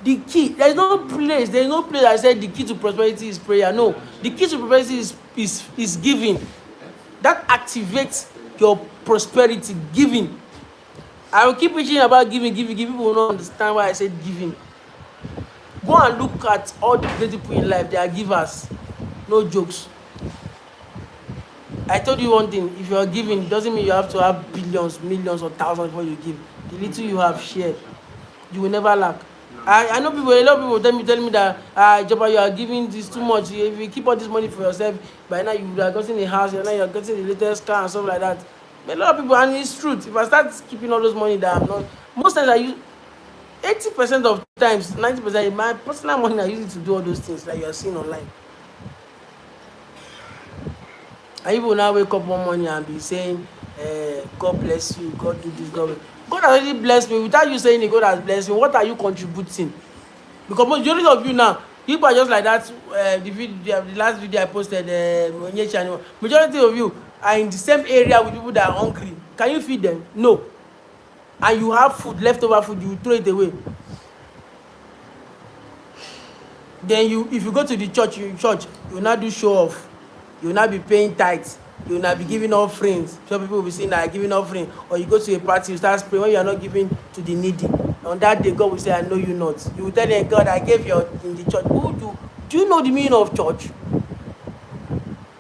The key, there is no place that said the key to prosperity is prayer. No, the key to prosperity is giving. That activates your prosperity, giving. I will keep preaching about giving. People will not understand why I said giving. Go and look at all the great people in life. They are givers. No jokes. I told you one thing. If you are giving, it doesn't mean you have to have billions, millions, or thousands before you give. The little you have, share. You will never lack. I know people, a lot of people tell me that, Jabba, you are giving this too much. If you keep all this money for yourself, by now you are getting a house, now you are getting the latest car and stuff like that. But a lot of people, and it's truth. If I start keeping all those money that I'm not, most times I use 80% of times, 90%, my personal money I use it to do all those things that you are seeing online. And people now wake up one morning and be saying, God bless you, God do this, God has already blessed me. Without you saying it, God has blessed me, what are you contributing? Because majority of you now, people are just like that. The last video I posted, majority of you are in the same area with people that are hungry. Can you feed them? No. And you have food, leftover food, you throw it away. Then if you go to the church, you will not do show off. You will not be paying tithes. You will not be giving offerings. Some people will be saying that giving offering. Or you go to a party, you start praying when you are not giving to the needy. On that day, God will say, I know you not. You will tell them, God, I gave you in the church. Do you know the meaning of church?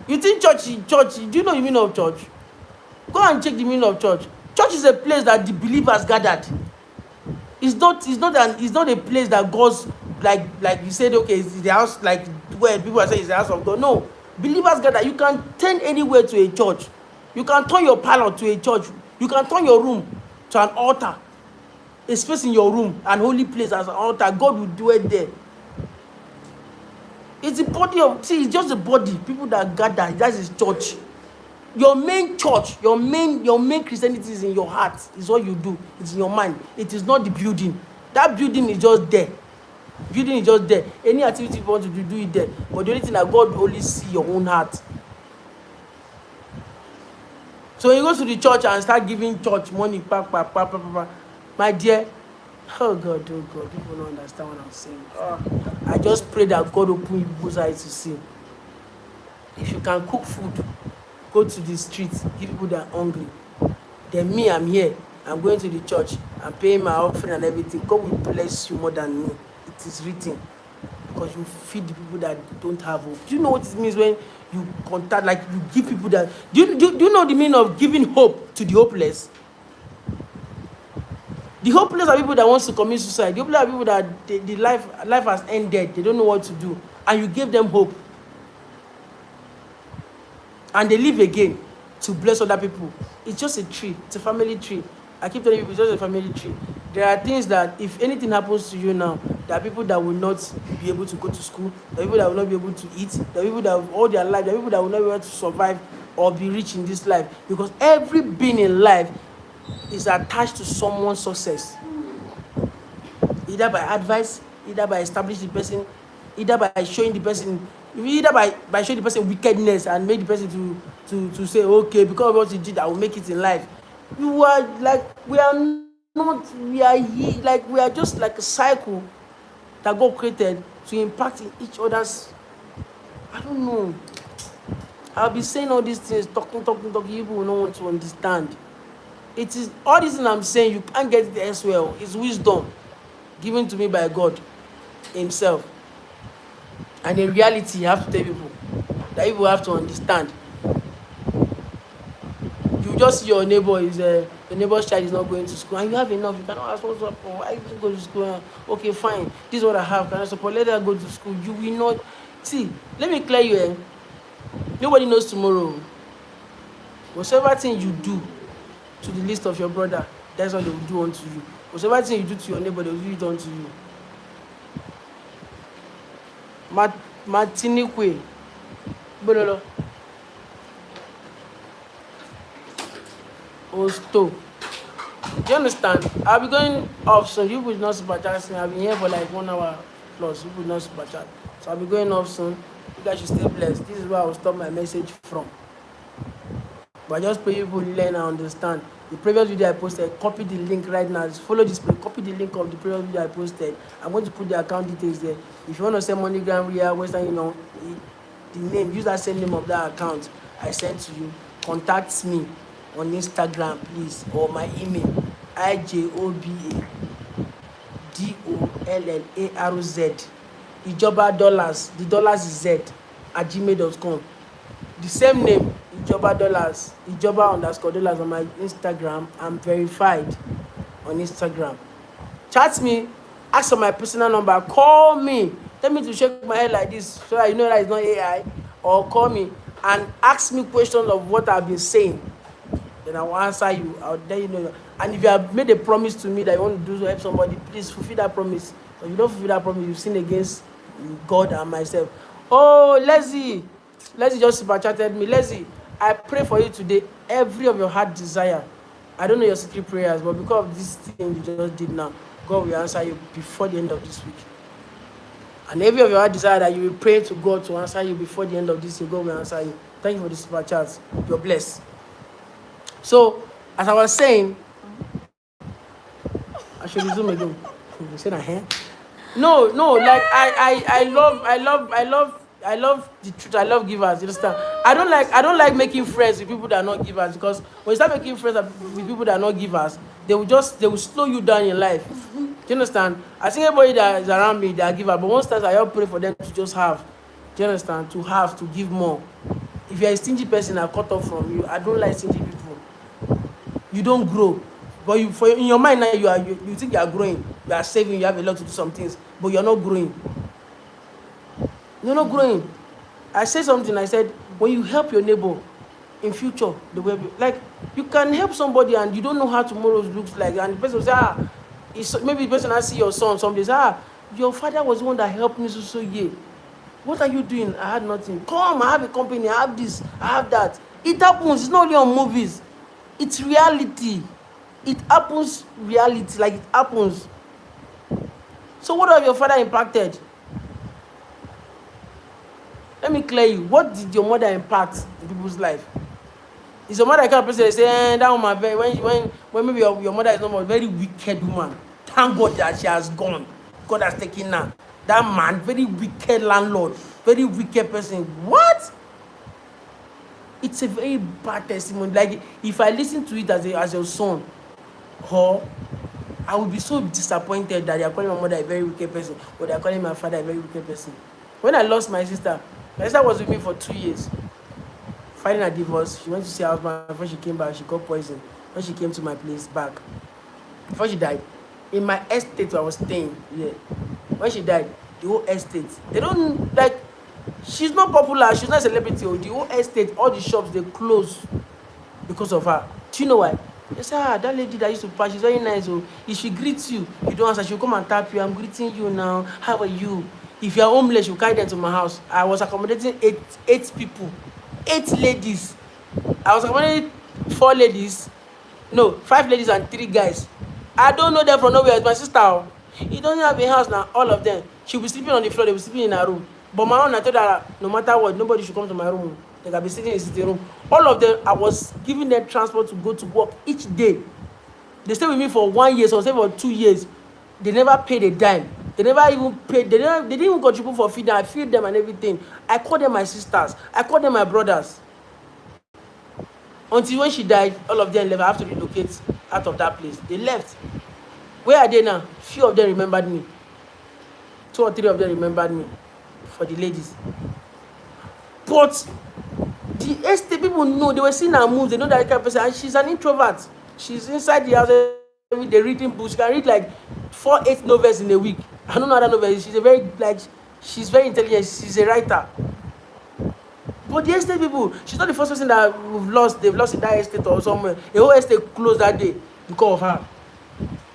You think church, do you know the meaning of church? Go and check the meaning of church. Church is a place that the believers gathered. It's not a place that goes like you said, okay, it's the house, like where people are saying it's the house of God. No. Believers gather. You can turn anywhere to a church. You can turn your parlor to a church. You can turn your room to an altar. A space in your room, an holy place as an altar. God will do it there. It's the body of, it's just the body. People that gather, that is church. Your main church, your main Christianity is in your heart. Is what you do. It's in your mind. It is not the building. That building is just there. Building is just there. Any activity you want to do it there. But the only thing that God will only see your own heart. So when you go to the church and start giving church money, my dear, oh God, people don't understand what I'm saying. I just pray that God open people's eyes to see. If you can cook food, go to the streets, give people that are hungry. Then me, I'm here. I'm going to the church. I'm paying my offering and everything. God will bless you more than me. It is written. Because you feed the people that don't have hope. Do you know what it means when you contact, like you give people that... Do you know the meaning of giving hope to the hopeless? The hopeless are people that want to commit suicide. The hopeless are people that the life has ended. They don't know what to do. And you give them hope. And they live again to bless other people. It's just a tree. It's a family tree. I keep telling you, it's just a family tree. There are things that if anything happens to you now, there are people that will not be able to go to school, there are people that will not be able to eat, there are people that all their life, there are people that will not be able to survive or be rich in this life, because every being in life is attached to someone's success, either by advice, either by establishing the person, either by showing the person, either by showing the person wickedness and make the person to say, okay, because of what you did, I will make it in life. You are like, we are not, we are here, like we are just like a cycle that God created to impact in each other's. I don't know. I'll be saying all these things, talking, people will not want to understand. It is all these things I'm saying, you can't get it elsewhere. It's wisdom given to me by God Himself. And in reality, you have to tell people that people have to understand. You just see your neighbor is your neighbor's child is not going to school, and you have enough. You cannot ask what's up. Why you go to school? Okay, fine. This is what I have. Can I support? Let her go to school. You will not. See, let me clear you. Nobody knows tomorrow. Whatever thing you do to the least of your brother, that's what they will do unto you. Whatever thing you do to your neighbor, they will do it unto you. Martinique. Bololo. Osto. Do you understand? I'll be going off soon. You will not super chat me. I'll be here for like 1 hour plus. You will not super chat. So I'll be going off soon. You guys should stay blessed. This is where I will stop my message from. But I just pray people learn and understand. The previous video I posted, copy the link right now. Just follow this page. Copy the link of the previous video I posted. I'm going to put the account details there. If you want to send MoneyGram, Ria, Western Union, the name, use that same name of that account I sent to you. Contact me on Instagram, please, or my email, IJOBADOLLARZ, Ijoba Dollars, the dollars is Z, @gmail.com. The same name, Ijoba Dollars, Ijoba_dollars on my Instagram. I'm verified on Instagram. Chat me, ask for my personal number, call me. Tell me to shake my head like this so that you know that it's not AI, or call me and ask me questions of what I've been saying. Then I will answer you. I'll let you know. And if you have made a promise to me that you want to do to help somebody, please fulfill that promise. If you don't fulfill that promise, you've sinned against God and myself. Oh, Leslie just super chatted me. Leslie, I pray for you today. Every of your heart desire. I don't know your secret prayers, but because of this thing you just did now, God will answer you before the end of this week. And every of your heart desire that you will pray to God to answer you before the end of this year, God will answer you. Thank you for the super chats. You're blessed. So, as I was saying, I should resume again. You said I hear? No, like I love the truth. I love givers. You understand? I don't like making friends with people that are not givers, because when you start making friends with people that are not givers, they will slow you down in life. Do you understand? I think everybody that is around me, they are givers, but most times I help pray for them to just have. Do you understand? To give more. If you're a stingy person, I cut off from you. I don't like stingy people. You don't grow, but in your mind now you think you are growing, you are saving, you have a lot to do some things, but you're not growing. You're not growing. I said something. I said when you help your neighbor, in future the way like you can help somebody and you don't know how tomorrow looks like, and the person will say maybe the person I see your son some days, your father was the one that helped me so yeah. What are you doing? I had nothing. Come, I have a company. I have this. I have that. It happens. It's not only on movies. It's reality. It happens reality, like it happens. So what have your father impacted? Let me clear you. What did your mother impact in people's life? Is your mother the kind of person that say, that woman, when maybe your mother is not a very wicked woman. Thank God that she has gone. God has taken her. That man, very wicked landlord, very wicked person. What? It's a very bad testimony. Like if I listen to it as your son, I would be so disappointed that they are calling my mother a very wicked person, or they are calling my father a very wicked person. When I lost my sister was with me for 2 years. Filing a divorce, she went to see her husband. Before she came back, she got poisoned. When she came to my place back, before she died, in my estate where I was staying, when she died, the whole estate, they don't like. She's not popular. She's not a celebrity. The whole estate, all the shops, they closed because of her. Do you know why? They say, that lady that used to pass, she's very nice. Oh, if she greets you, you don't answer, she'll come and tap you. I'm greeting you now. How are you? If you're homeless, you carry them to my house. I was accommodating eight people, 8 ladies. I was accommodating 4 ladies, no, 5 ladies and 3 guys. I don't know them from nowhere. It's my sister. Oh. He doesn't have a house now. All of them. She'll be sleeping on the floor. They'll be sleeping in her room. But my own, I told her, no matter what, nobody should come to my room. They can be sitting in the sitting room. All of them, I was giving them transport to go to work each day. They stayed with me for 1 year, so stayed for 2 years. They never paid a dime. They never even paid. They didn't even contribute for feeding. I feed them and everything. I called them my sisters. I called them my brothers. Until when she died, all of them left. I have to relocate out of that place. They left. Where are they now? Few of them remembered me. 2 or 3 of them remembered me for the ladies. But the estate people know, they were seeing her moves, they know that kind of person, and she's an introvert. She's inside the house every day reading books. She can read like 4-8 novels in a week. I don't know other novels. She's very intelligent. She's a writer. But the estate people, she's not the first person that they've lost in that estate or somewhere. The whole estate closed that day because of her.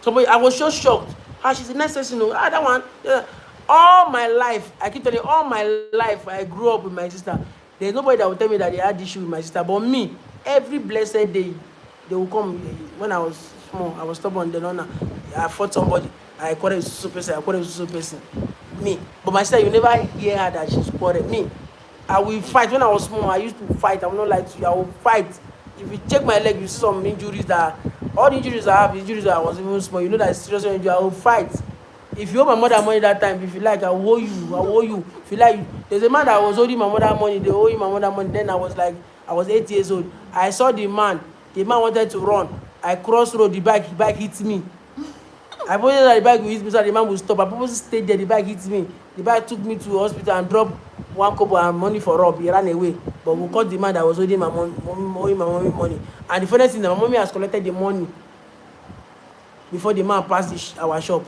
Somebody, I was just shocked. She's a nice person. That one. Yeah. All my life, I keep telling you, all my life, I grew up with my sister. There's nobody that will tell me that they had issue with my sister. But me, every blessed day, they will come. When I was small, I was stubborn. I fought somebody. I quarreled with a person. I quarreled with a person. Me. But my sister, you never hear her that she's quarreled. Me. I will fight. When I was small, I used to fight. I will not lie to you. I will fight. If you check my leg, you see some injuries all the injuries I have, injuries that I was even small. You know that it's serious injury. I will fight. If you owe my mother money that time, if you like, I will owe you. I will owe you. If you like, there's a man that was owing my mother money. They owe him my mother money. Then I was 8 years old. I saw the man. The man wanted to run. I crossed road. The bike hit me. I purposely that the bike will hit me so the man will stop. I purposely stayed there. The bike hit me. The bike took me to hospital and dropped 1 kobo and money for rob. He ran away. But we caught the man that was owing my mommy money. And the funny thing, my mommy has collected the money before the man passed our shop.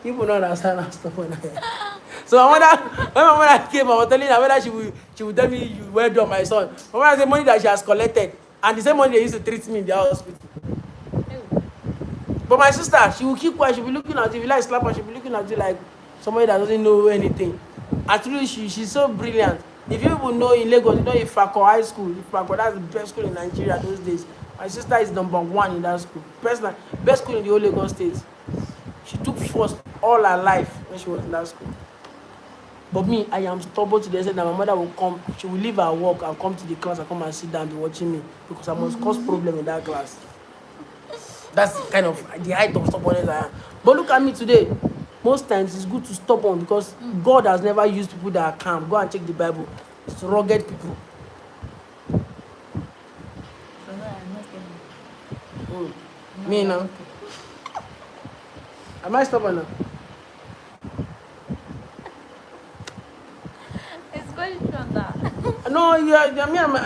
People don't understand how stubborn I am. So when my mother came, I was telling her whether she would tell me, "You well done, my son." My mother said money that she has collected, and the same money they used to treat me in the hospital. But my sister, she will keep quiet. She will be looking at you. If you like slap her, she will be looking at you like somebody that doesn't know anything. Actually, she's so brilliant. If you people know in Lagos, you know Ifako High School. Ifako, that's the best school in Nigeria those days. My sister is #1 in that school. Best school in the whole Lagos state. She took first all her life when she was in that school. But me, I am stubborn to the extent that my mother will come. She will leave her work and come to the class and come and sit down and be watching me because I must cause problem in that class. That's kind of the height of stubbornness I am. But look at me today. Most times it's good to stubborn because God has never used people that are calm. Go and check the Bible. It's rugged people. Me now. Am I stubborn now? It's very true on that. No,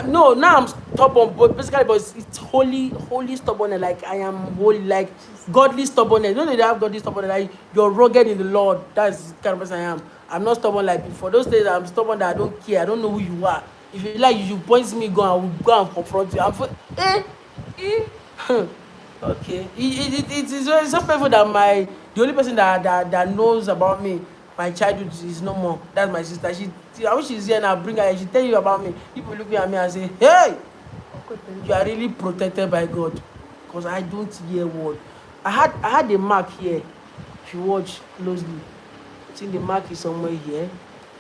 no. Now I'm stubborn, but basically, it's holy stubbornness. Like I am holy, like godly stubbornness. You know they have godly stubbornness. Like you're rugged in the Lord. That's the kind of person I am. I'm not stubborn like before. Those days I'm stubborn that I don't care. I don't know who you are. If you like, you point me, I will go and confront you. Okay. It's so painful that the only person that knows about me, my childhood, is no more. That's my sister. I wish she's here now. Bring her. She tell you about me. People look at me and say, "Hey, you are really protected by God," because I don't hear word. I had a mark here. If you watch closely, I think the mark is somewhere here.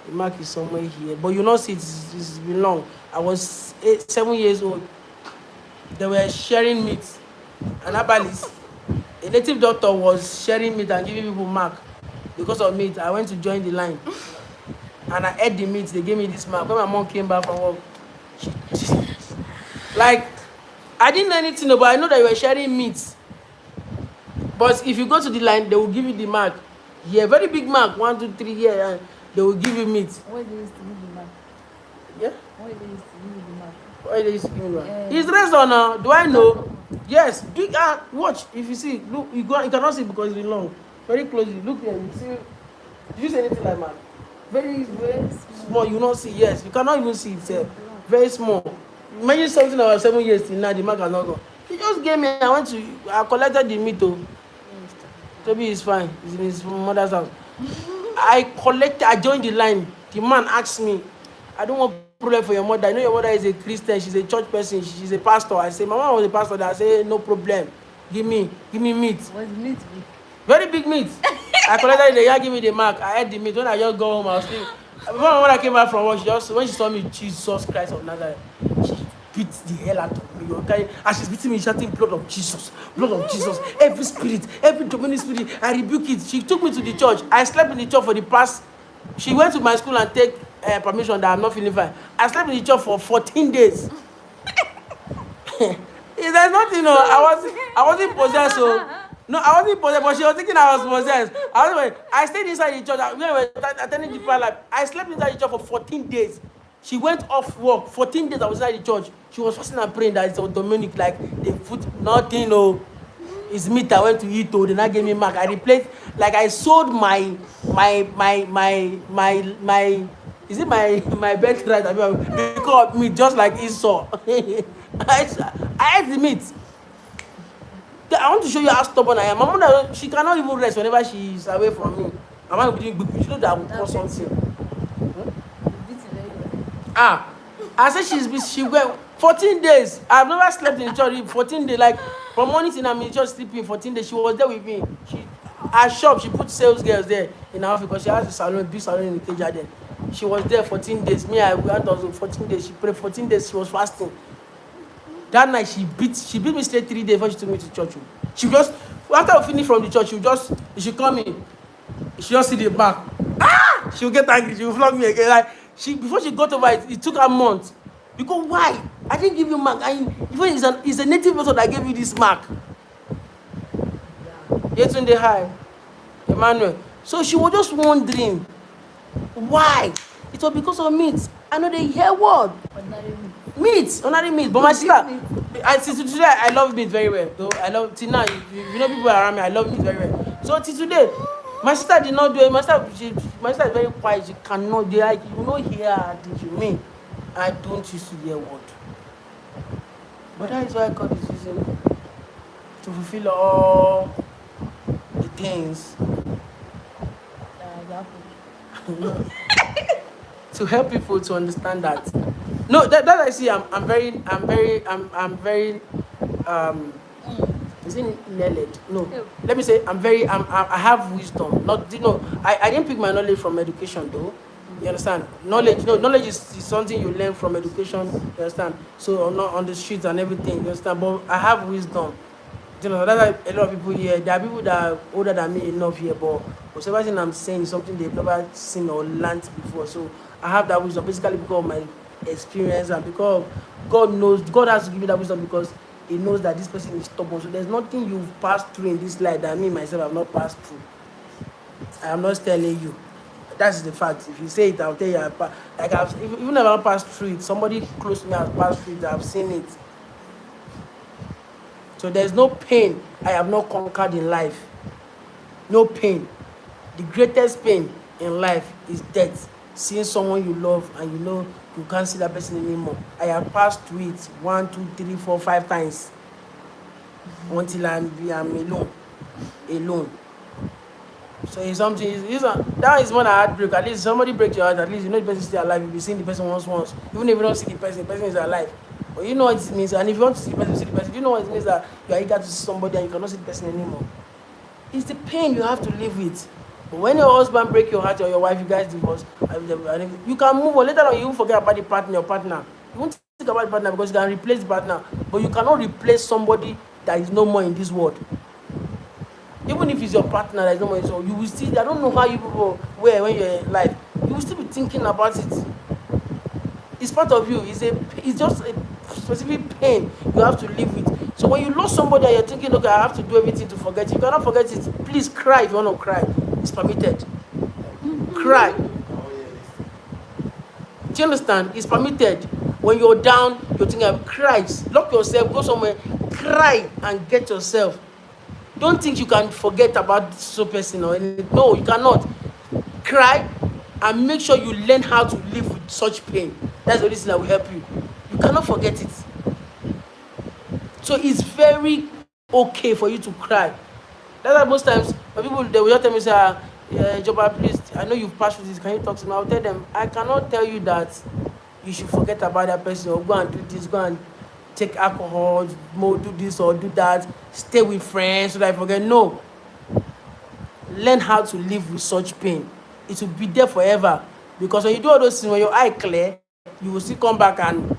The mark is somewhere here, but you not see it's been long. I was 7 years old. They were sharing meat. And Abalis, a native doctor was sharing meat and giving people mark. Because of meat, I went to join the line. And I ate the meat, they gave me this mark. When my mom came back from work, I didn't know anything, but I know that you were sharing meat. But if you go to the line, they will give you the mark. Yeah, very big mark, 1, 2, 3 here, and they will give you meat. Why they used to give the mark? Yeah? Why they used to give the mark? Why they used to give me mark? It's raised on now. Do I know? Yes. Watch. If you see, look, you cannot see because it's long. Very closely. Look here. You see. Did you see anything like that? Very small. You not see. Yes. You cannot even see it. Very small. Imagine something about 7 years till now, the mark has not gone. He just gave me, I collected the meat though. Toby is fine. He's in his mother's house. I joined the line. The man asked me, I don't want problem for your mother. I know your mother is a Christian. She's a church person. She's a pastor. I say, my mom was a pastor. I say, no problem. Give me meat. Was meat big? Very big meat. I collected the yeah, give me the mark. I ate the meat. When I just go home, I was sleeping. Before my mother came back from work, when she saw me, Jesus Christ of Nazareth, she beat the hell out of me. Okay? And she's beating me, shouting, blood of Jesus, blood of Jesus. Every spirit, every demonic spirit, I rebuke it. She took me to the church. I slept in the church for the past. She went to my school and take permission that I'm not feeling fine. I slept in the church for 14 days. There's nothing, I wasn't possessed, so. No, I wasn't possessed, but she was thinking I was possessed. I stayed inside the church. We were attending the prayer life. I slept inside the church for 14 days. She went off work. 14 days I was inside the church. She was fasting and praying that it's Dominic, like they put nothing, it's meat I went to eat, they not gave me mark. I replaced, like I sold my is it my birthright? Because meat, just like Esau. I ate the meat. I want to show you how stubborn I am. My mother, she cannot even rest whenever she is away from me. My mom will be, you know that I will cause something. I said she went 14 days. I've never slept in the church 14 days. Like from morning till I'm in the church sleeping 14 days. She was there with me. Her shop, she put sales girls there in her office because she has a salon, big salon in the Keja there. She was there 14 days. Me, I went also 14 days. She prayed 14 days. She was fasting. That night she beat me straight 3 days before she took me to church. She just, after we finish from the church, she come in. She just see the back. She will get angry. She will flog me again. Like before she got over it, it took her months. Because why? I didn't give you mark. Even it's a native person that gave you this mark. Yetunde hi, Emmanuel. So she was just wondering why. It was because of meat. I know they hear word. Ordinary meat. But my sister, today I love meat very well. Though I love till now, you know people around me, I love meat very well. So till today, my sister did not do it. My sister is very quiet. She cannot do like you know hear her things you mean. I don't used to hear word. But that is why God is using me to fulfill all the things. To help people to understand that. No, that I see, I'm very is it knowledge? No. Let me say I have wisdom. I didn't pick my knowledge from education though. You understand? Knowledge is something you learn from education, you understand? So not on the streets and everything, you understand? But I have wisdom. That's why a lot of people here, there are people that are older than me enough here, but whatever thing I'm saying is something they've never seen or learned before. So I have that wisdom basically because of my experience and because God has to give me that wisdom because He knows that this person is stubborn. So there's nothing you've passed through in this life that me myself have not passed through. I am not telling you. That's the fact. If you say it, I'll tell you. Even if I've passed through it, somebody close to me has passed through it. I've seen it. So there's no pain I have not conquered in life. No pain. The greatest pain in life is death. Seeing someone you love and you know you can't see that person anymore. I have passed through it 1, 2, 3, 4, 5 times until I'm alone. So it's something. That is when I heartbreak. At least somebody breaks your heart. At least you know the person is still alive. You'll be seeing the person once. Even if you don't see the person is alive. But you know what it means. And if you want to see the person, see the person. You know what it means that you are eager to see somebody and you cannot see the person anymore. It's the pain you have to live with. But when your husband breaks your heart or your wife, you guys divorce, you can move on. Later on, you won't forget about the partner. You won't think about the partner because you can replace the partner. But you cannot replace somebody that is no more in this world. Even if it's your partner that is no more in this world, you will still, I don't know how you people were when you're alive, you will still be thinking about it. It's part of you. It's just a specific pain you have to live with. So when you lose somebody and you're thinking, okay, I have to do everything to forget it, you cannot forget it. Please cry if you want to cry. It's permitted. Cry. Do you understand? It's permitted. When you're down, you're thinking of cry. Lock yourself, go somewhere, cry and get yourself. Don't think you can forget about this person or anything. No, you cannot. Cry and make sure you learn how to live with such pain. That's the only thing that will help you. You cannot forget it. So it's very okay for you to cry. That's why most times when people they will just tell me, say, yeah, Joba, please, I know you've passed through this, can you talk to me? I'll tell them, I cannot tell you that you should forget about that person or go and do this, go and take alcohol, do this or do that, stay with friends so that I forget. No. Learn how to live with such pain. It will be there forever. Because when you do all those things, when your eye clear, you will still come back and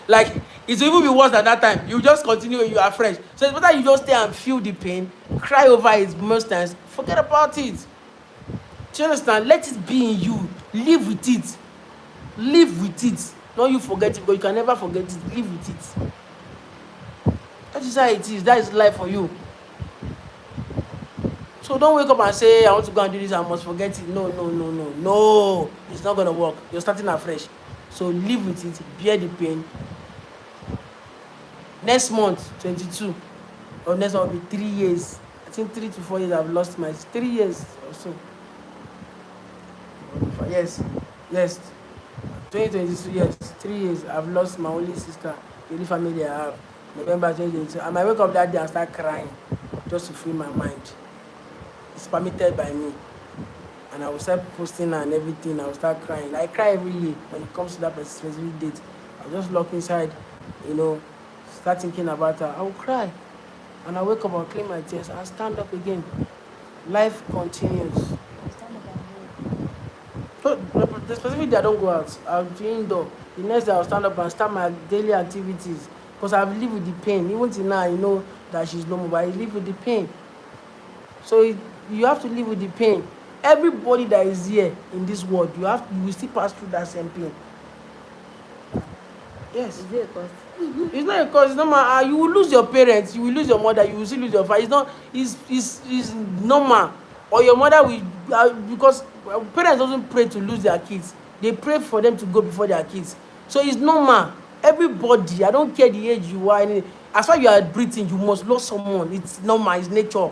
like it will even be worse than that time. You just continue when you are fresh. So it's better you just stay and feel the pain, cry over it most times, forget about it. Do you understand? Let it be in you. Live with it. Live with it. Not you forget it, but you can never forget it. Live with it. That is how it is. That is life for you. So don't wake up and say, I want to go and do this, I must forget it. No. No, it's not going to work. You're starting afresh. So live with it, bear the pain. Next month, 22, or next month will be 3 years. I think 3 to 4 years I've lost my, 3 years or so. Yes. 2022, yes, 3 years I've lost my only sister, the only family I have. November 2022. I might wake up that day and start crying just to free my mind. It's permitted by me. And I will start posting and everything. I will start crying. I cry every year when it comes to that specific date. I'll just lock inside, start thinking about her. I will cry. And I wake up, I'll clean my tears. I'll stand up again. Life continues. So, the specific day I don't go out. I'll be indoor. The next day I'll stand up and start my daily activities. Because I've lived with the pain. Even till now, I know that she's no more, but I live with the pain. So you have to live with the pain. Everybody that is here in this world, you will still pass through that same pain. Yes. Is it a cause? It's not a cause. It's normal. You will lose your parents. You will lose your mother. You will still lose your father. It's not. It's normal. Or your mother will because parents doesn't pray to lose their kids. They pray for them to go before their kids. So it's normal. Everybody. I don't care the age you are. As far as you are breathing, you must lose someone. It's normal. It's nature.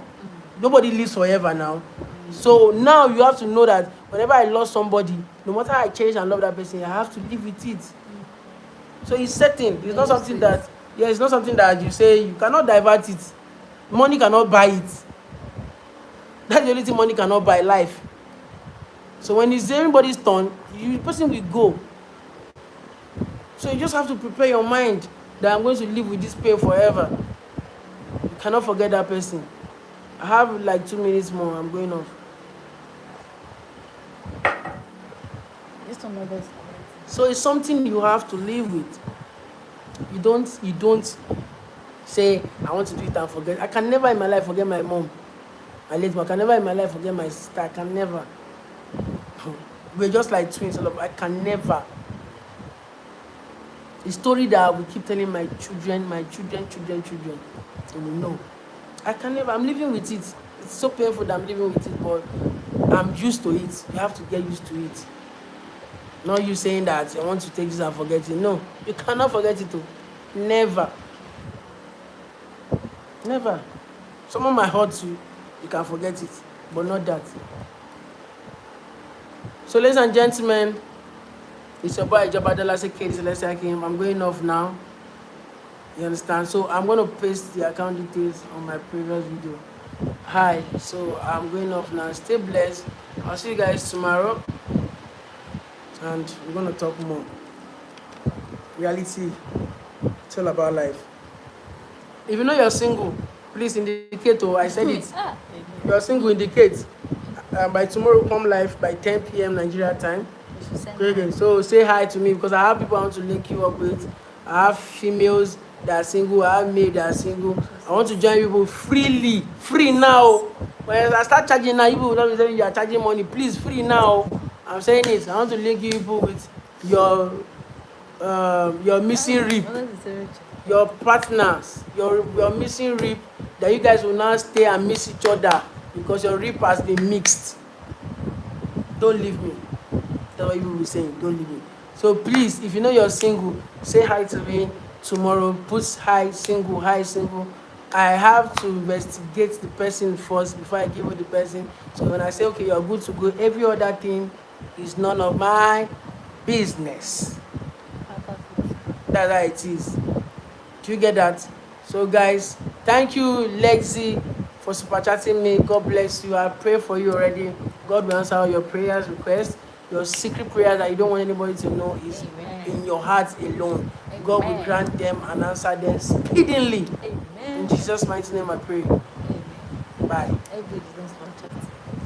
Nobody lives forever now. So now you have to know that whenever I lost somebody, no matter how I cherish and love that person, I have to live with it. So it's certain. It's not something that, it's not something that you say you cannot divert it. Money cannot buy it. That's the only thing money cannot buy, life. So when it's everybody's turn, the person will go. So you just have to prepare your mind that I'm going to live with this pain forever. You cannot forget that person. I have like 2 minutes more. I'm going off. So it's something you have to live with. You don't say, I want to do it and forget. I can never in my life forget my mom. I can never in my life forget my sister. I can never. We're just like twins. I can never. The story that I will keep telling my children. They will know. I can never. I'm living with it. It's so painful that I'm living with it, but I'm used to it. You have to get used to it. Not you saying that I want to take this and forget it. No, you cannot forget it too. Never. Never. Someone might hurt you, you can forget it, but not that. So, ladies and gentlemen, it's your boy Jabadala Sekedi. Let's say I'm going off now. You understand? So I'm going to paste the account details on my previous video. Hi. So I'm going off now. Stay blessed. I'll see you guys tomorrow. And we're going to talk more. Reality. It's all about life. If you know you're single, please indicate. Oh, I said it. You're single, indicate. By tomorrow, come live by 10 p.m. Nigeria time. Okay, so say hi to me because I have people I want to link you up with. I have females that are single, I have male that are single. I want to join people freely. Free now. When I start charging now, people will not be saying you are charging money. Please, free now. I'm saying it. I want to link you people with your missing rib. Your partners, your missing rib, that you guys will now stay and miss each other because your rib has been mixed. Don't leave me. That's what you will be saying. Don't leave me. So please, if you know you're single, say hi to me tomorrow. Put hi single, hi single. I have to investigate the person first before I give you the person. So when I say, okay, you're good to go, every other thing is none of my business. That's how it is. Do you get that? So guys, thank you Lexi for super chatting me. God bless you. I pray for you already. God will answer all your prayers, requests. Your secret prayers that you don't want anybody to know is in your heart alone. Amen. God will grant them and answer them speedily. Amen. In Jesus' mighty name I pray. Amen. Bye.